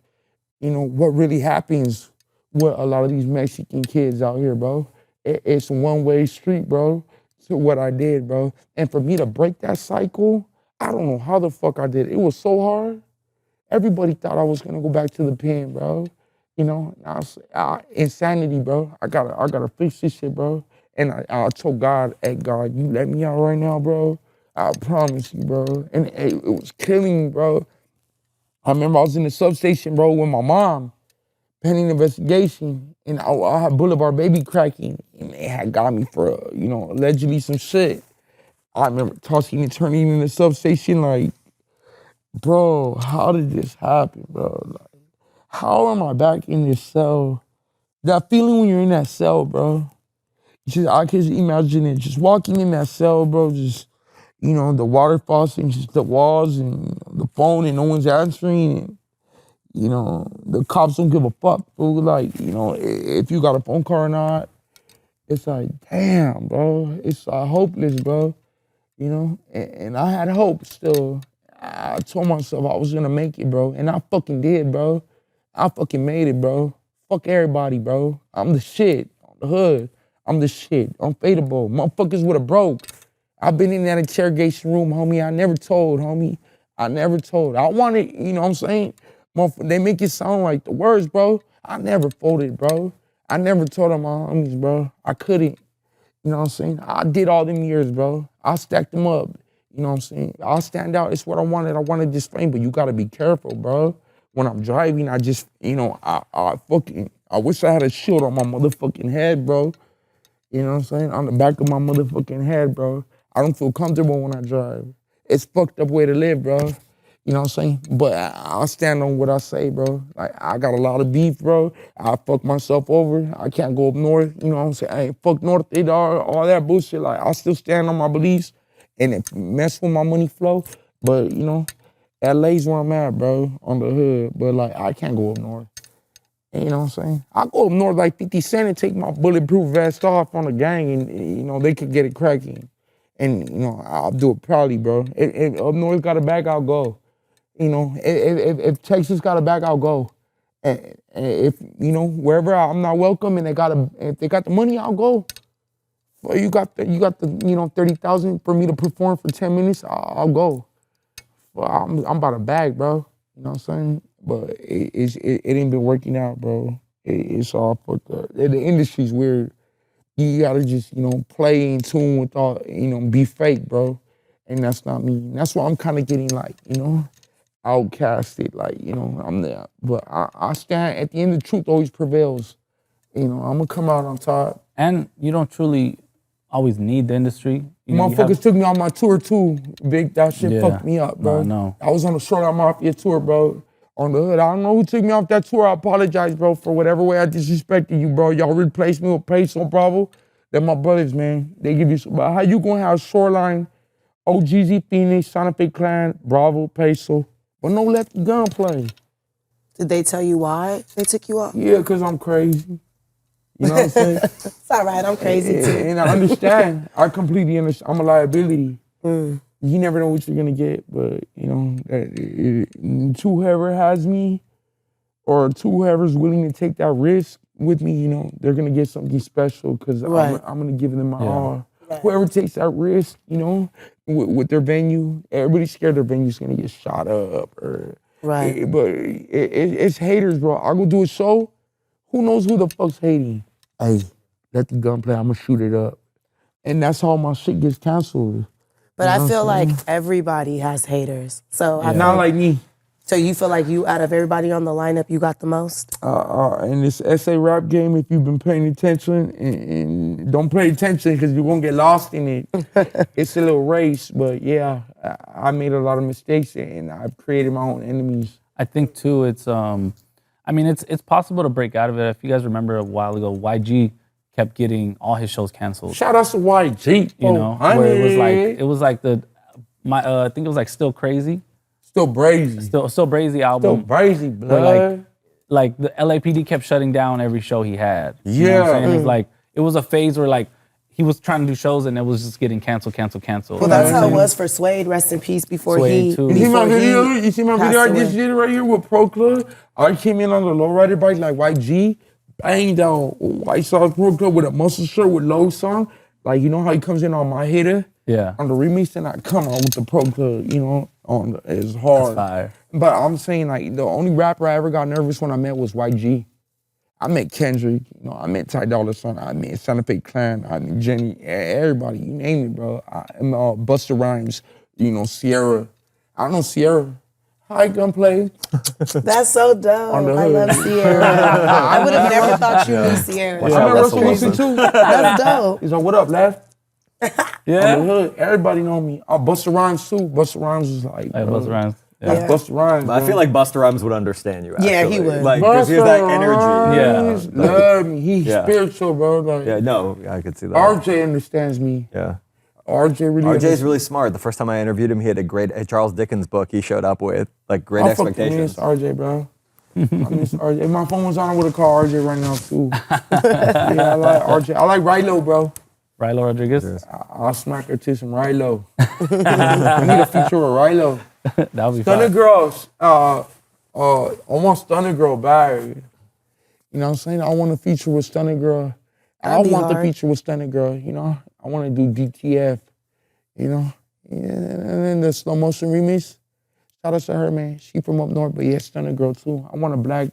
You know, what really happens with a lot of these Mexican kids out here, bro. It's a one-way street, bro, to what I did, bro. And for me to break that cycle, I don't know how the fuck I did it. It was so hard. Everybody thought I was gonna go back to the pen, bro. You know, insanity, bro. I gotta fix this shit, bro. And I told God, hey, God, you let me out right now, bro. I promise you, bro. And it was killing me, bro. I remember I was in the substation, bro, with my mom, pending investigation, and I had Boulevard baby cracking, and they had got me for, you know, allegedly some shit. I remember tossing and turning in the substation like, bro, how did this happen, bro? Like, how am I back in this cell? That feeling when you're in that cell, bro. I can imagine it, just walking in that cell, bro, just, you know, the water faucet, just the walls and the phone and no one's answering. And, you know, the cops don't give a fuck, fool. Like, you know, if you got a phone call or not, it's like, damn, bro. It's hopeless, bro. you know, and I had hope still. I told myself I was gonna make it, bro, and I fucking did, bro. I fucking made it, bro. Fuck everybody, bro. I'm the shit on the hood. I'm the shit. Unfadable. Motherfuckers would have broke. I've been in that interrogation room, homie. I never told, homie. I never told. I wanted, you know what I'm saying? They make it sound like the words, bro. I never folded, bro. I never told on my homies, bro. I couldn't. You know what I'm saying? I did all them years, bro. I stacked them up. You know what I'm saying? I'll stand out. It's what I wanted. I wanted this fame, but you gotta be careful, bro. When I'm driving, I just, you know, I wish I had a shield on my motherfucking head, bro. You know what I'm saying? On the back of my motherfucking head, bro. I don't feel comfortable when I drive. It's fucked up way to live, bro. You know what I'm saying? But I'll stand on what I say, bro. Like, I got a lot of beef, bro. I fuck myself over. I can't go up north. You know what I'm saying? I ain't fuck north, all that bullshit. Like, I still stand on my beliefs and it mess with my money flow. But, you know, LA's where I'm at, bro, on the hood. But, like, I can't go up north. You know what I'm saying? I go up north like 50 Cent and take my bulletproof vest off on the gang and, you know, they could get it cracking. And, you know, I'll do it proudly, bro. If up north got a bag, I'll go. You know, if Texas got a bag, I'll go. And if, you know, wherever I'm not welcome and if they got the money, I'll go. Well, you got the, you know, 30,000 for me to perform for 10 minutes, I'll go. Well, I'm about a bag, bro. You know what I'm saying? But it ain't been working out, bro. It's all fucked up. The industry's weird. You gotta just, you know, play in tune with all, you know, be fake, bro. And that's not me. And that's why I'm kind of getting like, you know, outcasted, like, you know, I'm there. But I stand, at the end, the truth always prevails. You know, I'm gonna come out on top. And you don't truly always need the industry. You know, Motherfuckers took me on my tour too. Big, that shit fucked me up, bro. No. I was on the Short Out Mafia tour, bro. On the hood. I don't know who took me off that tour. I apologize, bro, for whatever way I disrespected you, bro. Y'all replaced me with Peso, Bravo. They're my brothers, man. They give you some, but how you gonna have Shoreline, OGZ Phoenix, Santa Fe Clan, Bravo, Peso, but no Lefty Gunplay? Did they tell you why they took you off? Yeah, because I'm crazy. You know what I'm saying? It's all right, I'm crazy too. And I understand. I completely understand. I'm a liability. You never know what you're gonna get, but you know, whoever has me, or whoever's willing to take that risk with me, you know, they're gonna get something special because I'm gonna give them my all. Right. Whoever takes that risk, you know, with their venue, everybody's scared their venue's gonna get shot up, or but it's haters, bro. I go do a show, who knows who the fuck's hating? Hey, let the gunplay, I'm gonna shoot it up, and that's how my shit gets canceled. But I feel like everybody has haters. So Not like me. So you feel like you, out of everybody on the lineup, you got the most? In this essay rap game, if you've been paying attention, and don't pay attention because you're gonna get lost in it. It's a little race, but yeah, I made a lot of mistakes and I've created my own enemies. I think too, it's I mean, it's possible to break out of it. If you guys remember a while ago, YG kept getting all his shows canceled. Shout out to YG, you know, where it was like I think it was like Still Crazy. Still Brazy. Still Brazy album. Still Brazy, blood. Like the LAPD kept shutting down every show he had. Yeah. You know what I'm saying? It was like, it was a phase where like, he was trying to do shows and it was just getting canceled. Well, that's how it was for Suede, rest in peace, before Suede too. You see my video? You see my video I just did right here with Pro Club? I came in on the lowrider bike like YG, banged out White Sauce Pro Club with a muscle shirt with Low song. Like, you know how he comes in on my hitter? Yeah. On the remix, and I come out with the Pro Club, you know, it's hard. That's fire. But I'm saying, like, the only rapper I ever got nervous when I met was YG. I met Kendrick, you know, I met Ty Dolla $ign, I met Santa Fe Clan, I met Jenny, everybody, you name it, bro. Busta Rhymes, you know, Sierra. I don't know Sierra. Hi, Gunplay. That's so dope. I love Sierra. I would have never thought you knew Sierra. I met Russell Wilson too. That's dope. He's like, what up, Left? Yeah. On the hood, everybody know me. Busta Rhymes too. Busta Rhymes was like, Hey, Busta Rhymes. That's Busta Rhymes. But I feel like Busta Rhymes would understand you. Actually. Yeah, he would. Like, because he has that energy. Yeah, love me. He's spiritual, bro. Like, yeah, no, I could see that. RJ understands me. Yeah. RJ's really smart. The first time I interviewed him, he had a Charles Dickens book he showed up with, like Great Expectations. I miss RJ, bro. I miss RJ. If my phone was on, I would have called RJ right now too. Yeah, I like RJ. I like Rilo, bro. Rilo Rodriguez. I'll smack her to some Rilo. I need a feature with Rilo. That would be Stunner fun. Girls, almost Stunner Girl bag. You know what I'm saying? I want to feature with Stunner Girl. I That'd be want the hard. feature with Stunner Girl, you know? I want to do DTF, you know? Yeah, and then the slow motion remix. Shout out to her, man. She from up north, but yeah, Stunner Girl too. I want a black,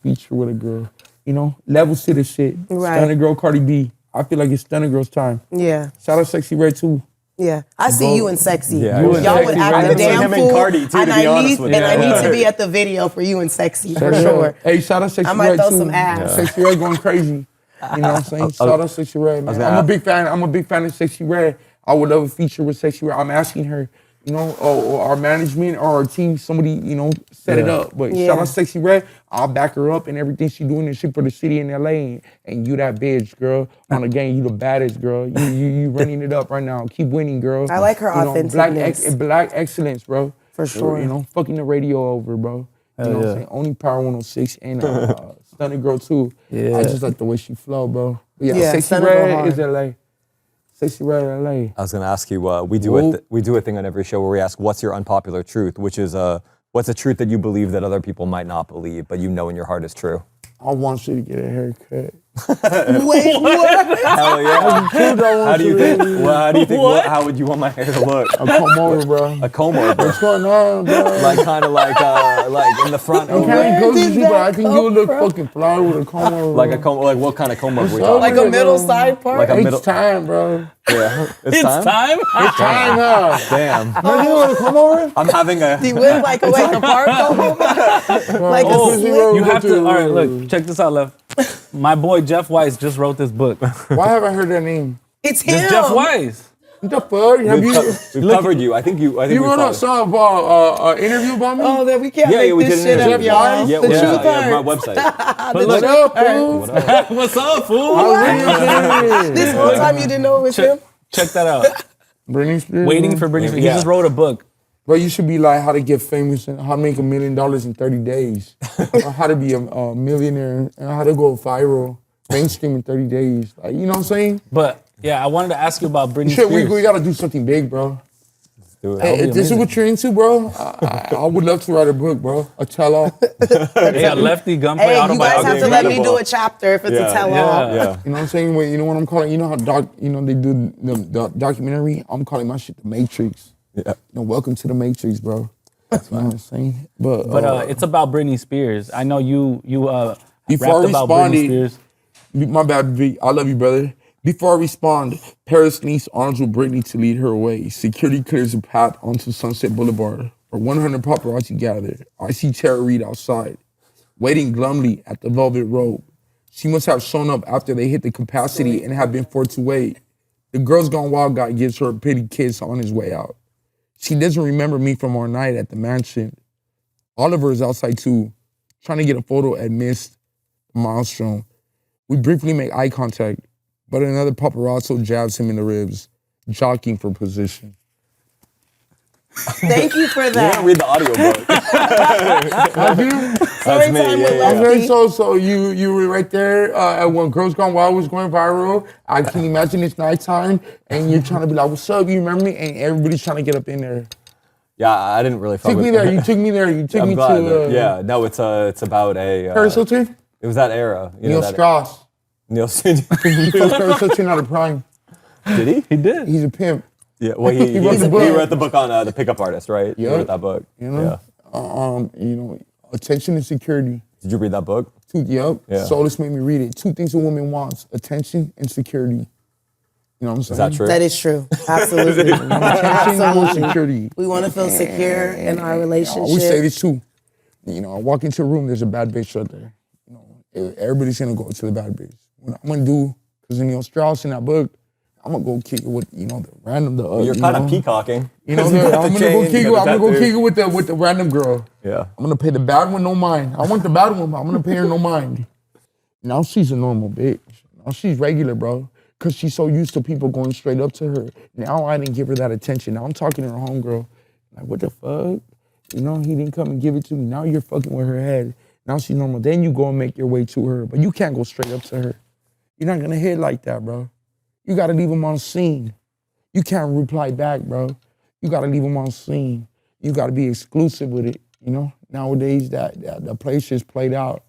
feature with a girl. You know, levels to the shit. Right. Stunner Girl, Cardi B. I feel like it's Stunner Girl's time. Yeah. Shout out Sexy Red too. Yeah, I see you and Sexy. Yeah, Y'all yeah. would Sexy, act right? a I've seen damn him and fool. Cardi, too, to and be I honest with you. need to be at the video for you and Sexy for Yeah. sure. Hey, shout out Sexy I might Red throw too. some ass. Sexy Red going crazy. You know what I'm saying? Shout out Sexy Red, man. I'm a big fan. I'm a big fan of Sexy Red. I would love a feature with Sexy Red. I'm asking her, you know, or our management or our team, somebody, you know, set it up. But Yeah. shout out Sexy Red. I'll back her up and everything she doing and shit for the city in LA. And you that bitch, girl. On the game, you the baddest, girl. You running it up right now. Keep winning, girl. I like her You know, authenticness. black excellence, bro. For sure. You know, fucking the radio over, bro. You know what I'm saying? Only Power 106 and Stunner Girl too. Yeah. I just like the way she flow, bro. But Yeah, Sexy Stunner Girl Red hard. is LA. Sexy Red LA. I was going to ask you, we do a thing on every show where we ask, what's your unpopular truth? Which is, what's a truth that you believe that other people might not believe, but you know in your heart is true? I want you to get a haircut. Wait, what? Hell yeah. How do you think? Well, how do you think? How would you want my hair to look? A comb over, bro. A comb over, What's going on, bro? like kind of like in the front, I'm over. kind of close did to you, but that I think you would look fucking fly with a comb over. like a comb. Like what kind of comb over? We up? talking? Like a middle side part? Like a middle. It's time, bro. Yeah, It's time. It's time, huh? Damn. No, you want to come over? I'm having a. Do you live like a park comb over? Like a Oh, slick? You have to. All right, look. Check this out, Lev. My boy Jeff Weiss just wrote this book. Why haven't I heard that name? It's him. It's Jeff Weiss. What the fuck? Have We've covered you. I think you we wrote a followed. song about interview about me? Oh, that we can't Yeah, make we this did an shit up, interview. y'all. Yeah, The truth my hurts. website. But What look, up, fool? what's up, fool? This whole time you didn't know it was him? Check that out. Britney Spears. Waiting bro. for Britney Spears. He Yeah. just wrote a book. Bro, you should be like how to get famous and how to make $1 million in 30 days. Or how to be a millionaire and how to go viral, mainstream in 30 days. Like, you know what I'm saying? But yeah, I wanted to ask you about Britney Shit, Spears. we gotta do something big, bro. Do it. Hey, be if this is amazing. what you're into, bro, I would love to write a book, bro. A tell-all. Hey, a Lefty Gunplay Hey, you guys have autobiography. to let me Incredible. do a chapter if it's Yeah. a tell-all. Yeah. Yeah. You know what I'm saying? Wait, you know what I'm calling? You know how they do the documentary? I'm calling my shit The Matrix. Yeah. You know, welcome to the Matrix, bro. You know what I'm saying? But But it's about Britney Spears. I know you Before rapped I about Britney responded- Spears. my bad, B. I love you, brother. Before I respond, Paris links arms with Britney to lead her away. Security clears a path onto Sunset Boulevard, where 100 paparazzi gather. I see Tara Reid outside, waiting glumly at the velvet robe. She must have shown up after they hit the capacity and have been forced to wait. The Girls Gone Wild guy gives her a pretty kiss on his way out. She doesn't remember me from our night at the mansion. Oliver is outside too, trying to get a photo at Mist Milestone. We briefly make eye contact, but another paparazzo jabs him in the ribs, jockeying for position. Thank you for You that. don't read the audiobook. That's me. time with Yeah, yeah. Okay, so you were right there when Girls Gone Wild was going viral. I can imagine it's nighttime, and you're trying to be like, "What's up? You remember me?" And everybody's trying to get up in there. Yeah, I didn't really fuck Took with me there. You took me there. You took I'm me glad. to Yeah, no, it's about a. Paris Hilton, It was that era. You know, Neil that Strauss. Neil. He fucked Paris Hilton out of Prime. Did he? He did. He's a pimp. Yeah. Well, he wrote the book. He wrote the book on the pickup artist, right? He Yeah. wrote that book. You know, attention and security. Yeah. Did you read that book? Yep. Yeah. Solis made me read it. 2 things a woman wants: attention and security. You know what I'm saying? Is that true? That is true. Absolutely. Attention and Absolutely. security. We want to feel secure in our I relationship. always say this too. You know, I walk into a room, there's a bad bitch right there. You know, everybody's gonna go to the bad bitch. What I'm gonna do, because Neil Strauss in that book, I'm gonna go kick it with, the random, You're you kind know, of peacocking. You know, You got I'm the gonna go chain, kick you it. got I'm the gonna go tattoo. kick it with the random girl. Yeah. I'm gonna pay the bad one no mind. I want the bad one, but I'm gonna pay her no mind. Now she's a normal bitch. Now she's regular, bro. Cause she's so used to people going straight up to her. Now I didn't give her that attention. Now I'm talking to her homegirl. Like, what the fuck? You know, he didn't come and give it to me. Now you're fucking with her head. Now she's normal. Then you go and make your way to her. But you can't go straight up to her. You're not gonna hit like that, bro. you gotta leave them on scene. You can't reply back, bro. You gotta leave them on scene. You gotta be exclusive with it, you know? Nowadays, that the place is played out,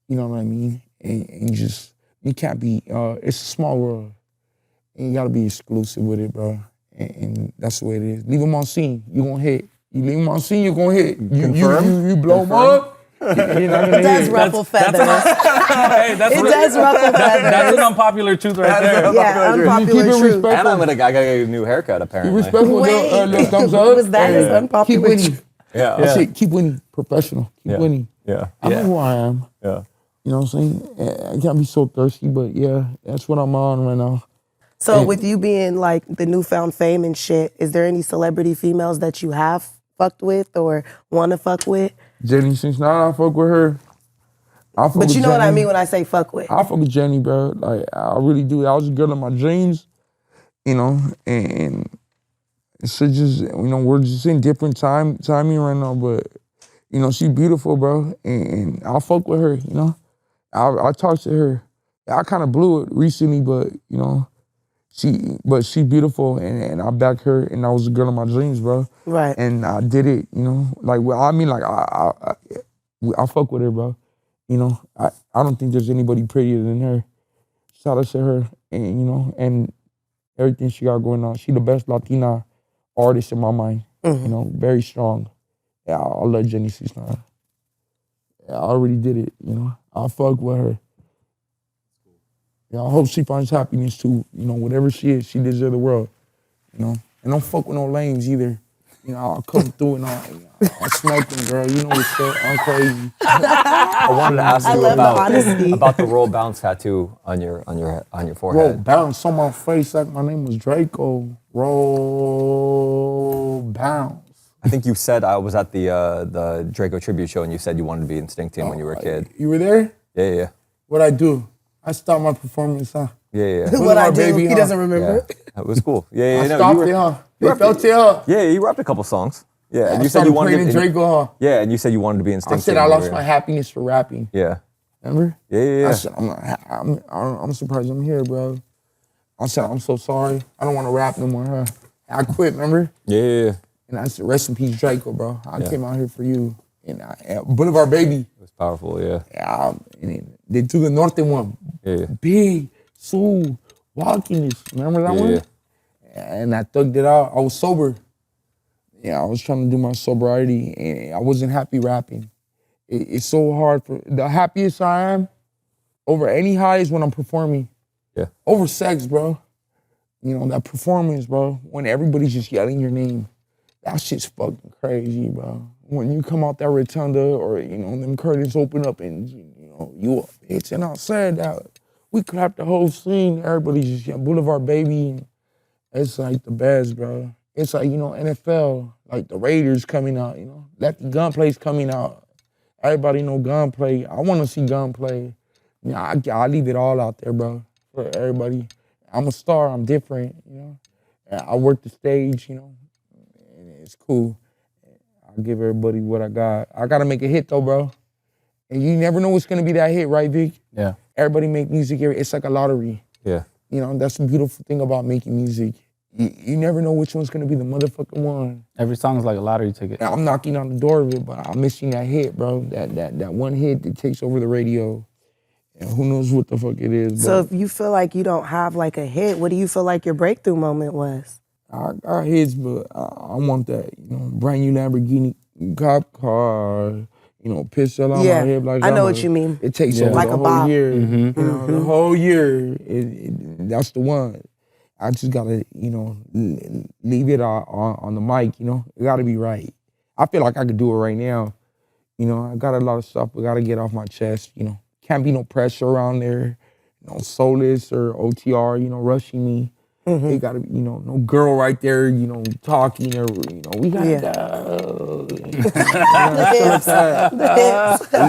you know what I mean? And just, you can't be, it's a small world. And you gotta be exclusive with it, bro. And that's the way it is. Leave them on scene, you gonna hit. You leave them on scene, you gonna hit. You blow them up, you're not gonna It does hit. ruffle feathers. Hey, It does ruffle feathers. That's an unpopular truth right there. Yeah, Keep unpopular it truth. And I gotta get a new haircut apparently. Respectful, Wait, little thumbs what up. was that? Is Keep unpopular winning. truth. Yeah. That's it, keep winning. Professional, keep winning. Yeah. I know who I am. Yeah. You know what I'm saying? I can't be so thirsty, but yeah, that's what I'm on right now. So with you being like the newfound fame and shit, is there any celebrity females that you have fucked with or want to fuck with? Jenny, since now I fuck with her. I fuck But with you know what I Jenny. mean when I say fuck with. I fuck with Jenny, bro. Like, I really do. I was a girl in my dreams, you know, and so just, you know, we're just in different timing right now, but, you know, she's beautiful, bro, and I fuck with her, you know. I talked to her. I kind of blew it recently, but, you know, she's beautiful, and I back her, and I was a girl in my dreams, bro. Right. And I did it, you know. Like, well, I mean, like, I fuck with her, bro. You know, I don't think there's anybody prettier than her. Shout out to her, and, you know, and everything she got going on. She the best Latina artist in my mind, you know, very strong. Yeah, I love Jenny Cisneros. Yeah, I already did it, you know. I fuck with her. Yeah, I hope she finds happiness too. You know, whatever she is, she deserves the world. You know, and don't fuck with no lames either. You know, I'll come through and I'll smoke them, girl. You know what's up? I'm crazy. I wanted to ask I you love the honesty. about the roll bounce tattoo on your Roll forehead. bounce on my face like my name was Drakeo. Roll bounce. I think you said I was at the Drakeo tribute show and you said you wanted to be in Instinct Team when you were a kid. You were there? Yeah. What'd I do? I stopped my performance, huh? Yeah. What I my do, baby, he huh? doesn't remember. It was cool. Yeah. I no, stopped you were, it, huh? They felt it, huh? Yeah, you rapped a couple songs. Yeah, and I you said you started wanted playing to. in Drakeo, huh? Yeah, and you said you wanted to be in Instinct I said Team I when you lost were- my happiness for rapping. Yeah. Remember? Yeah. I said, I'm surprised I'm here, bro. I said, I'm so sorry. I don't want to rap no more, huh? I quit, remember? Yeah. And I said, rest in peace, Drakeo, bro. I came out here for you. And Boulevard Baby. It was powerful. Yeah. Yeah, and they do the Norte one. Yeah. Big, Soul, Walking this. Remember that one? Yeah. And I thugged it out. I was sober. Yeah, I was trying to do my sobriety, and I wasn't happy rapping. It's so hard. The happiest I am over any high is when I'm performing. Yeah. Over sex, bro. You know, that performance, bro, when everybody's just yelling your name. That shit's fucking crazy, bro. When you come out that rotunda or, you know, them curtains open up and, you know, you a bitch. And I said that we clapped the whole scene. Everybody's just yelling Boulevard Baby. It's like the best, bro. It's like, you know, NFL, like the Raiders coming out, you know. Lefty Gunplay's coming out. Everybody know Gunplay. I want to see Gunplay. You know, I leave it all out there, bro, for everybody. I'm a star. I'm different, you know. And I work the stage, you know. And it's cool. I'll give everybody what I got. I got to make a hit, though, bro. And you never know what's going to be that hit, right, Vic? Yeah. Everybody make music. It's like a lottery. Yeah. You know, that's the beautiful thing about making music. You never know which one's going to be the motherfucking one. Every song is like a lottery ticket. I'm knocking on the door of it, but I'm missing that hit, bro. That one hit that takes over the radio. And who knows what the fuck it is. So But if you feel like you don't have like a hit, what do you feel like your breakthrough moment was? I got hits, but I want that, you know, brand new Lamborghini cop car, you know, pistol on Yeah, my hip like I know I'm what you mean. It takes Yeah. over Like the a whole bop. year. You know, the whole year. That's the one. I just gotta, you know, leave it on the mic, you know. It gotta be right. I feel like I could do it right now. You know, I got a lot of stuff I gotta get off my chest, you know. Can't be no pressure around there. You know, Soulless or OTR, you know, rushing me. It gotta be, you know, no girl right there, you know, talking or, you know, we gotta go.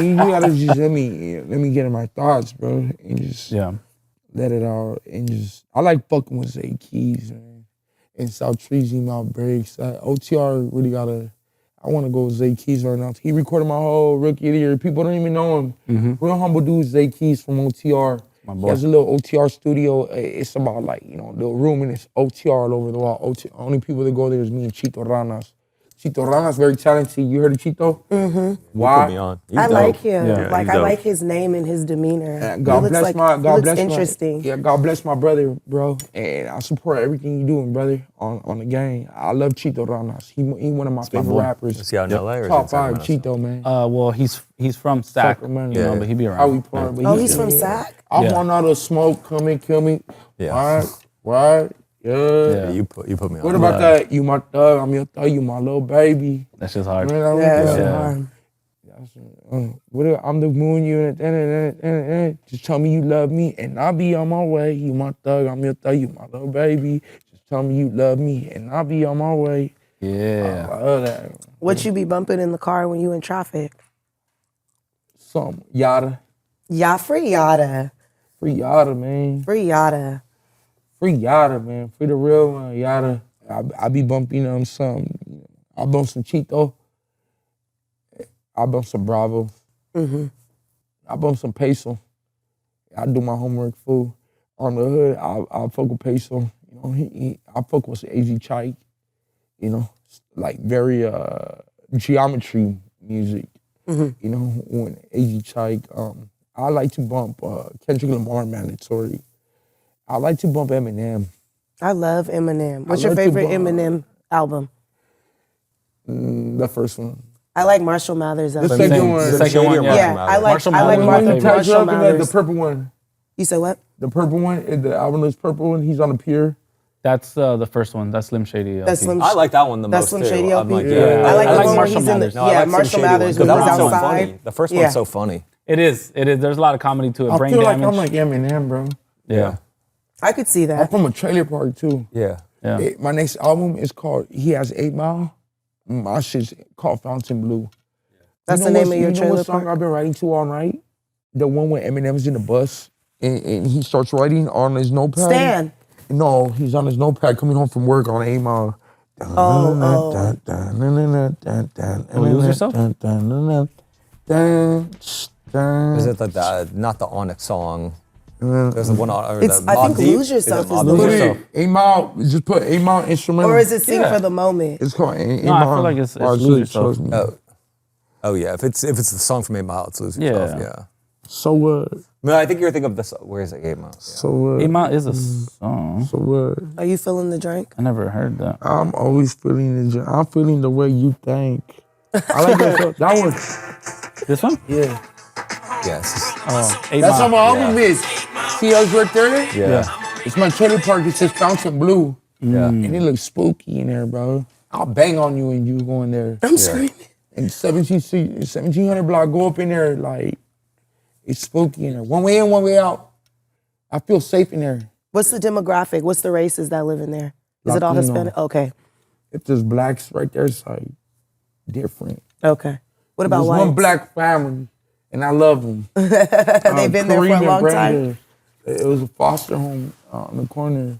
You gotta just let me get in my thoughts, bro, and just let it out. And just, I like fucking with Zay Keys, man. And South Treasy, Mount Breaks. OTR really gotta, I wanna go with Zay Keys right now. He recorded my whole Rookie of the Year. People don't even know him. Real humble dude, Zay Keys from OTR. My He boy. has a little OTR studio. It's about like, you know, the room and it's OTR all over the wall. Only people that go there is me and Chito Ranas. Chito Ranas very talented. You heard of Chito? Mm-hmm. Why? Put me on. He's I dope. like him. Yeah, Like he's I dope. like his name and his demeanor. God bless he looks interesting. God bless my brother, bro. And I support everything you doing, brother, on the game. I love Chito Ranas. He one of my favorite boy. rappers. Is he out in LA or is he Top in 5, Sacramento? Chito, man. Well, he's from Sac, Sacramento. you know, Yeah. but he be How we around. part, but Oh, he's from Sac? I Yeah. want all the smoke, come and kill me. Yeah. What? Yeah. Yeah. You put me on. What about that? You my thug, I'm your thug, you my little baby. That's just hard. You know what Yeah, I'm it's saying? hard. I'm the moon, you just tell me you love me and I'll be on my way. You my thug, I'm your thug, you my little baby. Just tell me you love me and I'll be on my way. Yeah. I love that. What you be bumping in the car when you in traffic? Some yada. Yeah, free yada. Free yada, man. Free yada. Free yada, man. Free the real one, yada. I be bumping some. I bump some Cheeto. I bump some Bravo. Mm-hmm. I bump some Peso. I do my homework, fool. On the hood, I fuck with Peso. You know, I fuck with AZ Chike. You know, like very geometry music. Mm-hmm. You know, when AZ Chike. I like to bump Kendrick Lamar, mandatory. I like to bump Eminem. I love Eminem. What's your love to favorite bump- Eminem album? The first one. I like Marshall Mathers' The album. second one. The second one, yeah. Yeah, I like Marshall I like Mathers is my Marshall, favorite. Marshall The Mathers. purple one. You said what? The purple one. The album is purple one. He's on the pier. That's the first one. That's Slim Shady. That's LP. Slim. I like that one the That's most Slim too. Shady I'm LP. like, Yeah. I like I the like one where Marshall he's in the Mathers. No, I yeah like Slim Marshall Shady Mathers one, when 'cause he's that one's so outside. funny. The first Yeah. one's so funny. It is. There's a lot of comedy to it. I Brain feel damage. like I'm like Eminem, bro. yeah. I could see I'm that. from a trailer park too. Yeah. Yeah. My next album is called He Has 8 Mile. My shit's called Fountain Blue. That's You the know name what- of your You know trailer what song park? I've been writing to all night? The one where Eminem's in the bus and he starts writing on his notepad. Stan. No, he's on his notepad coming home from work on 8 Mile. Oh. Lose Yourself? Is it like that? Not the Onyx song. There's the one. Or It's- the I Mobb think Deep? Lose Yourself is Mobb the Deep? one. Lose Yourself. 8 Mile, just put 8 Mile instrumental. Or is it Sing Yeah. for the Moment? It's called 8 No, I Mile. feel like it's Or Lose Yourself. Trust Me. Oh yeah. If it's the song from 8 Mile, it's Lose Yourself. Yeah. Yeah. So what? No, I think you're thinking of this. Where is it? 8 Mile. Yeah. So what? 8 Mile is a song. So what? Are you feeling the drink? I never heard that. I'm always feeling the. I'm feeling the way you think. I like that. That one. This one? Yeah. Yes. Oh, 8 That's how Mile. my album is. See us right there? Yeah. It's my trailer park. It says Fountain Blue. Yeah. And it looks spooky in there, bro. I'll bang on you when you go in there. I'm screaming. And 1700 block, go up in there, like, it's spooky in there. One way in, one way out. I feel safe in there. What's the demographic? What's the races that live in there? Is it all Latino. Hispanic? Okay. If there's blacks right there, it's like different. Okay. What about There's whites? one black family, and I love them. They've been there for a long time. It was a foster home on the corner,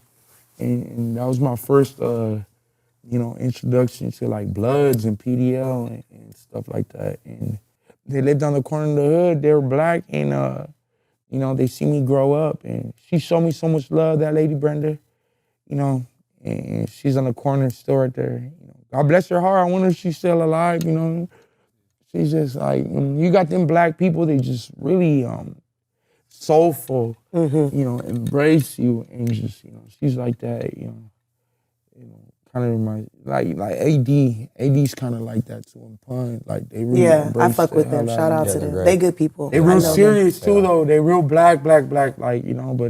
and that was my first, introduction to like Bloods and PDL and stuff like that. And they lived on the corner of the hood. They were black, and they see me grow up, and she showed me so much love. That lady Brenda, and she's on the corner still right there. God bless her heart. I wonder if she's still alive. She's just like, you got them black people. They just really soulful. Embrace you, and just she's like that. Kind of reminds like AD. AD's kind of like that too. And Pun, like they really Yeah, I embrace fuck with the them. hell Shout of out it. to they're them. great. They good people. They I real know them. serious too, though. They real black, but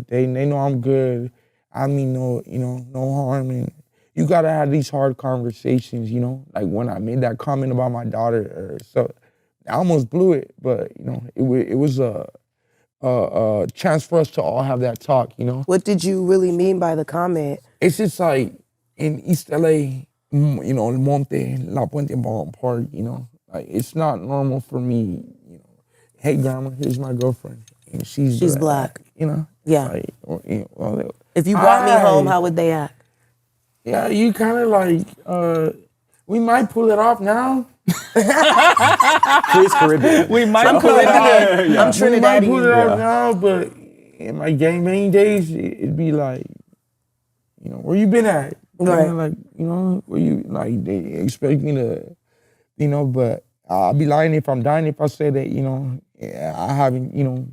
they know I'm good. I mean, no harm. And you gotta have these hard conversations, Like when I made that comment about my daughter, so I almost blew it, but it was a chance for us to all have that talk, What did you really mean by the comment? It's just like in East LA, Monte, La Puente Ball Park, like it's not normal for me, Hey grandma, here's my girlfriend. And she's black. Yeah. Like, If you brought me Hi. home, how would they act? yeah, you kind of like, we might pull it off now. Please Caribbean. We might I'm pull it off. I'm We might pull it Trinidadian. off now, but in my gangbang days, it'd be like, you know, where you been at? You Right. know, like, you know, where you, like, they expect me to, you know, but I'd be lying if I'm dying if I say that, you know, I haven't, you know,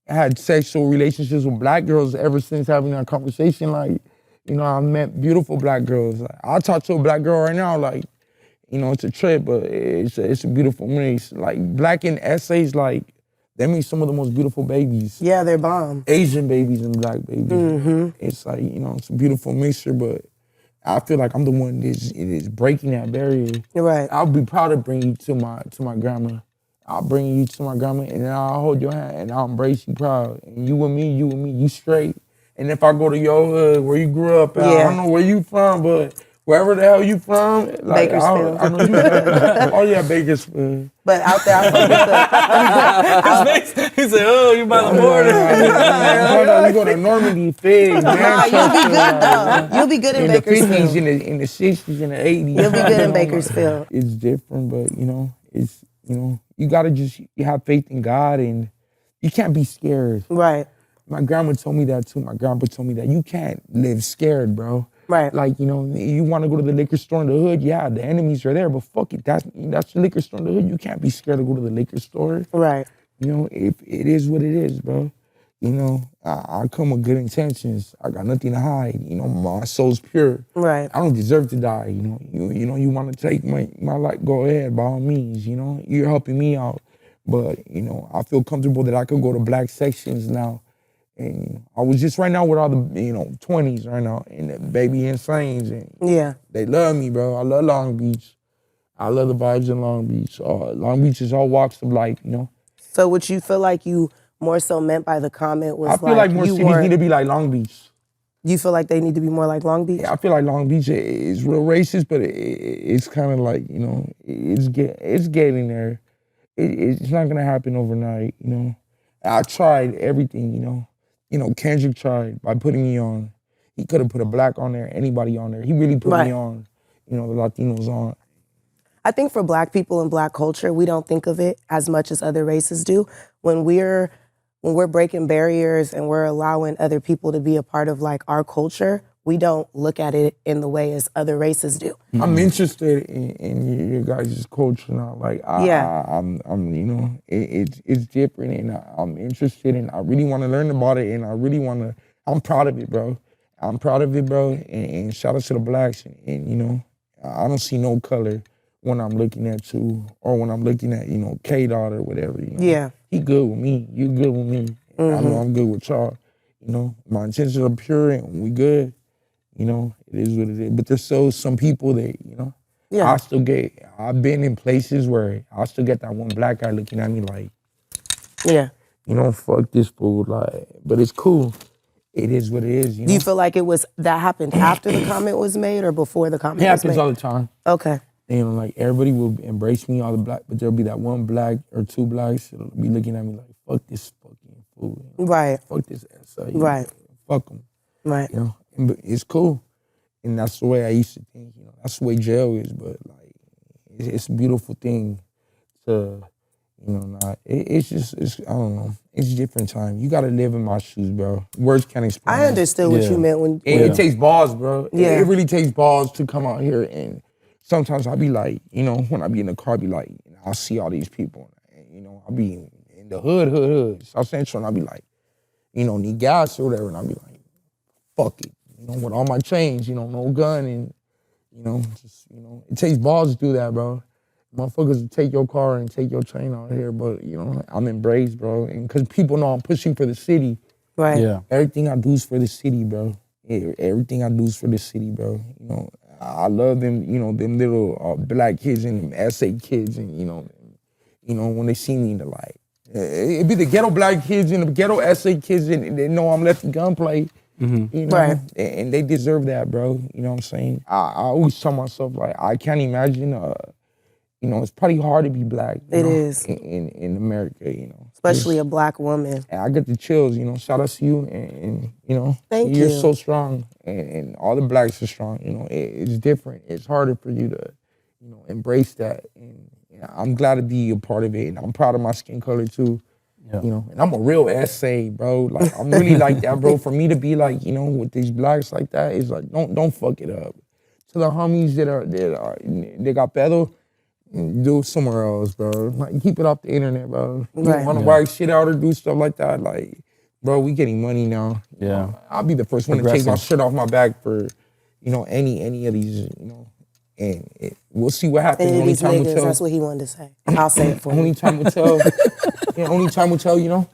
had sexual relationships with black girls ever since having that conversation. Like, you know, I met beautiful black girls. Like, I'll talk to a black girl right now, like, you know, it's a trip, but it's a beautiful mix. Like, black in essays, like, that means some of the most beautiful babies. Yeah, they're bomb. Asian babies and black babies. Mm-hmm. It's like, you know, it's a beautiful mixture, but I feel like I'm the one that is breaking that barrier. Right. I'll be proud to bring you to my grandma. I'll bring you to my grandma and then I'll hold your hand and I'll embrace you proud. And you with me, you straight. And if I go to your hood where you grew up at, I don't know where you from, but wherever the hell you from, like, Bakersfield. I know you. Oh yeah, Bakersfield. But out there, I fuck with the. He said, "Oh, you by the border." You go to Normandy, Fig, Nah, you'll be good though. You'll be good in in the 50s, Bakersfield. in the 60s, in the 80s. You'll be good in You know, Bakersfield. It's different, but you know, it's, you know, you gotta just have faith in God and you can't be scared. Right. My grandma told me that too. My grandpa told me that you can't live scared, bro. Right. Like, you know, you want to go to the liquor store in the hood, yeah, the enemies are there, but fuck it, that's the liquor store in the hood. You can't be scared to go to the liquor store. Right. You know, if it is what it is, bro. You know, I come with good intentions. I got nothing to hide. You know, my soul's pure. Right. I don't deserve to die. You know, you want to take my life, go ahead, by all means. You know, you're helping me out, but you know, I feel comfortable that I could go to black sections now. And I was just right now with all the, you know, 20s right now, and the baby insanes, and Yeah. they love me, bro. I love Long Beach. I love the vibes in Long Beach. Long Beach is all walks of life, you know. So what you feel like you more so meant by the comment was I feel like more you cities need to be like Long Beach. You feel like they need to be more like Long Beach? Yeah, I feel like Long Beach is real racist, but it's kind of like, you know, it's getting there. It's not gonna happen overnight, you know. I tried everything, you know. You know, Kendrick tried by putting me on. He could have put a black on there, anybody on there. He really put me on, you know, the Latinos on. I think for black people and black culture, we don't think of it as much as other races do. When we're breaking barriers and we're allowing other people to be a part of like our culture, we don't look at it in the way as other races do. I'm interested in your guys' culture now. Like, I'm you know, it's different, and I'm interested, and I really want to learn about it, and I really want to. I'm proud of it, bro. I'm proud of it, bro. And shout out to the blacks, and you know, I don't see no color when I'm looking at you, or when I'm looking at, you know, K-Dot or whatever. You know? Yeah. He good with me. You good with me. I know I'm good with y'all. You know, my intentions are pure, and we good. You know, it is what it is. But there's still some people that, you know, I've been in places where I still get that one black guy looking at me like, yeah, you know, fuck this fool. Like, but it's cool. It is what it is, you know. Do you feel like that happened after the comment was made or before the comment was made? It happens all the time. Okay. You know, like, everybody will embrace me, all the black, but there'll be that one black or two blacks that'll be looking at me like, fuck this fucking fool. You know? Right. Fuck this SI. Right. Fuck them. Right. You know, but it's cool. And that's the way I used to think, you know. That's the way jail is, but like, it's a beautiful thing to, you know, it's I don't know. It's a different time. You gotta live in my shoes, bro. Words can't explain. I understood what you meant when It takes balls, bro. Yeah. It really takes balls to come out here, and sometimes I'll be like, you know, when I be in the car, I'll be like, I'll see all these people, and, you know, I'll be in the hood, South Central, and I'll be like, you know, need gas or whatever, and I'll be like, fuck it. You know, with all my chains, you know, no gun, and, you know, just, you know, it takes balls to do that, bro. Motherfuckers take your car and take your chain out here, but, you know, I'm embraced, bro. And because people know I'm pushing for the city. Right. Yeah. Everything I do is for the city, bro. Everything I do is for the city, bro. You know, I love them, you know, them little black kids and them SA kids, and, you know, when they see me, they're like, it be the ghetto black kids and the ghetto SA kids, and they know I'm Lefty Gunplay. Mm-hmm. You know, right. And they deserve that, bro. You know what I'm saying? I always tell myself, like, I can't imagine, you know, it's probably hard to be black. It is. In America, you know. Especially a black woman. And I get the chills, you know. Shout out to you, and you know, Thank you're you. so strong, and all the blacks are strong. You know, it's different. It's harder for you to, you know, embrace that. And I'm glad to be a part of it, and I'm proud of my skin color too. Yeah. You know, and I'm a real essay, bro. Like I'm really like that, bro. For me to be like, you know, with these blacks like that, is like don't fuck it up. To the homies that got pedo, do it somewhere else, bro. Like keep it off the internet, bro. You Right. want to write shit out or do stuff like that, like, bro, we getting money now. You Yeah. know, I'll be the first one to take my Aggressive. shirt off my back for, you know, any of these, you know, and we'll see what happens. Any of Only these time will niggas, tell. that's what he wanted to say. I'll say it for Only you. time will tell. Yeah, only time will tell, you know.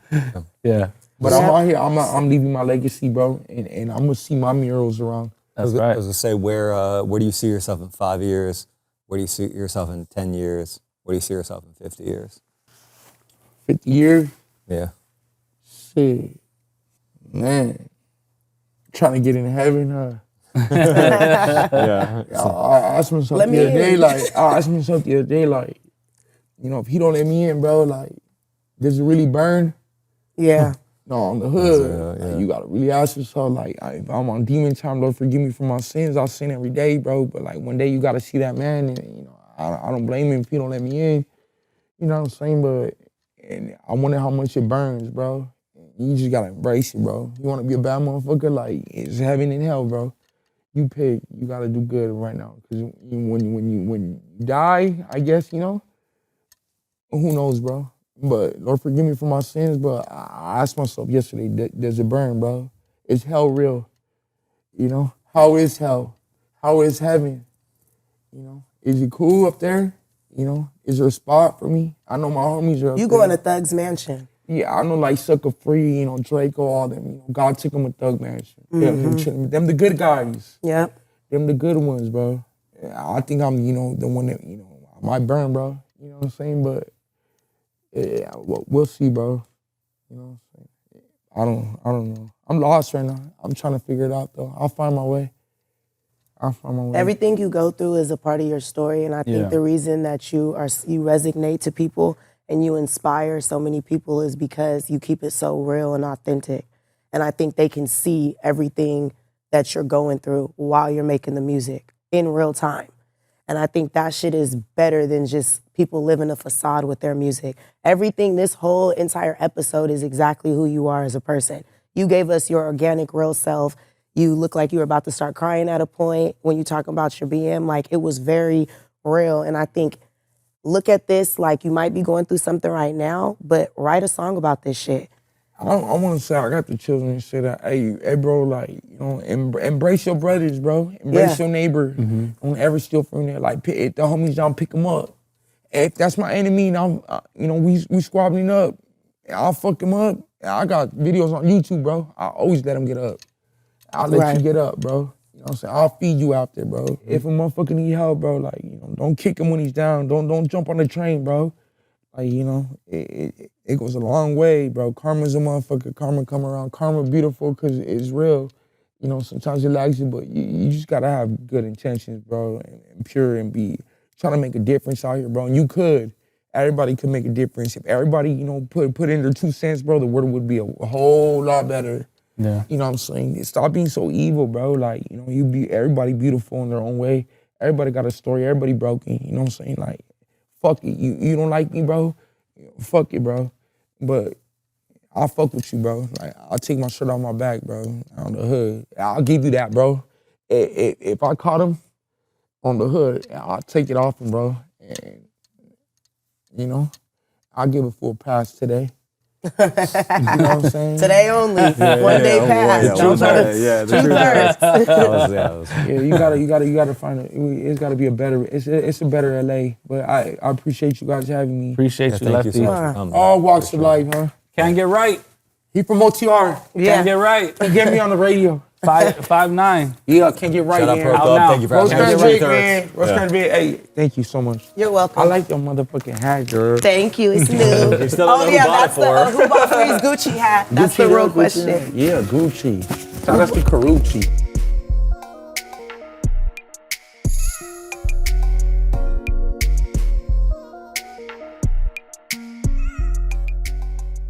Yeah. But I'm out here. I'm leaving my legacy, bro, and I'm gonna see my murals around. That's I right. was gonna say, where do you see yourself in 5 years? Where do you see yourself in 10 years? Where do you see yourself in 50 years? 50 years, Yeah. shit, man, trying to get in heaven, huh? Yeah. I asked myself Let the me other day, in. like, you know, if he don't let me in, bro, like, does it really burn? Yeah. No, on the hood, Yeah. like, you gotta really ask yourself, like, if I'm on demon time, Lord, forgive me for my sins. I sin every day, bro. But like, one day you gotta see that man, and you know, I don't blame him if he don't let me in. You know what I'm saying? But and I wonder how much it burns, bro. You just gotta embrace it, bro. You wanna be a bad motherfucker? Like, it's heaven and hell, bro. You pick. You gotta do good right now, cause when you die, I guess, you know, who knows, bro. But Lord, forgive me for my sins. But I asked myself yesterday, does it burn, bro? Is hell real? You know, how is hell? How is heaven? You know, is it cool up there? You know, is there a spot for me? I know my homies are up You there. going to Thug's Mansion. Yeah, I know like Sucker Free, you know, Drakeo, all them. You know, God took them to Thug Mansion. Yeah, them the good guys. Yep. Them the good ones, bro. Yeah, I think I'm, you know, the one that, you know, I might burn, bro. You know what I'm saying? But yeah, we'll see, bro. You know what I'm saying? I don't know. I'm lost right now. I'm trying to figure it out though. I'll find my way. Everything you go through is a part of your story, and I think Yeah. the reason that you resonate to people and you inspire so many people is because you keep it so real and authentic. And I think they can see everything that you're going through while you're making the music in real time. And I think that shit is better than just people living a facade with their music. Everything, this whole entire episode is exactly who you are as a person. You gave us your organic, real self. You look like you were about to start crying at a point when you talk about your BM. Like, it was very real. And I think, look at this, like you might be going through something right now, but write a song about this shit. I want to say, I got the children and say that, hey, bro, like, you know, embrace your brothers, bro. Embrace Yeah. your neighbor. Don't ever steal from there. Like, if the homies down, pick them up. If that's my enemy, and I'm, you know, we squabbling up, I'll fuck him up. I got videos on YouTube, bro. I always let him get up. I'll let you get up, bro. You know what I'm saying? I'll feed you out there, bro. If a motherfucker need help, bro, like, you know, don't kick him when he's down. Don't jump on the train, bro. Like, you know, it goes a long way, bro. Karma's a motherfucker. Karma come around. Karma beautiful because it's real. You know, sometimes it lags you, but you just gotta have good intentions, bro, and pure and be trying to make a difference out here, bro. And you could. Everybody could make a difference. If everybody, you know, put in their 2 cents, bro, the world would be a whole lot better. Yeah. You know what I'm saying? Stop being so evil, bro. Like, you know, everybody beautiful in their own way. Everybody got a story. Everybody broken. You know what I'm saying? Like, fuck it. You don't like me, bro? Fuck it, bro. But I'll fuck with you, bro. Like, I'll take my shirt off my back, bro, on the hood. I'll give you that, bro. If I caught him on the hood, I'll take it off him, bro. And, you know, I'll give a full pass today. You know what I'm saying? Today only, one day past. the truth. Yeah, you gotta find it. It's gotta be a better. It's a better LA. But I appreciate you guys having me. Appreciate you, Thank you Lefty. so much for coming. All walks of life, huh? Can't get right. He from OTR. Can't get right. He get me on the radio. 5'9". Yeah, can't get right. Shout out man. Pro Out Club. now. Thank you for having me. Rosecrans Vic, man. Yeah. Rosecrans Vic. Hey, thank you so much. You're welcome. I like your motherfucking hat, girl. Thank you, it's new. You still don't know who bought it that's for. Who bought Free's Gucci hat? That's the real question. Yeah, Gucci. Shout out to Carucci.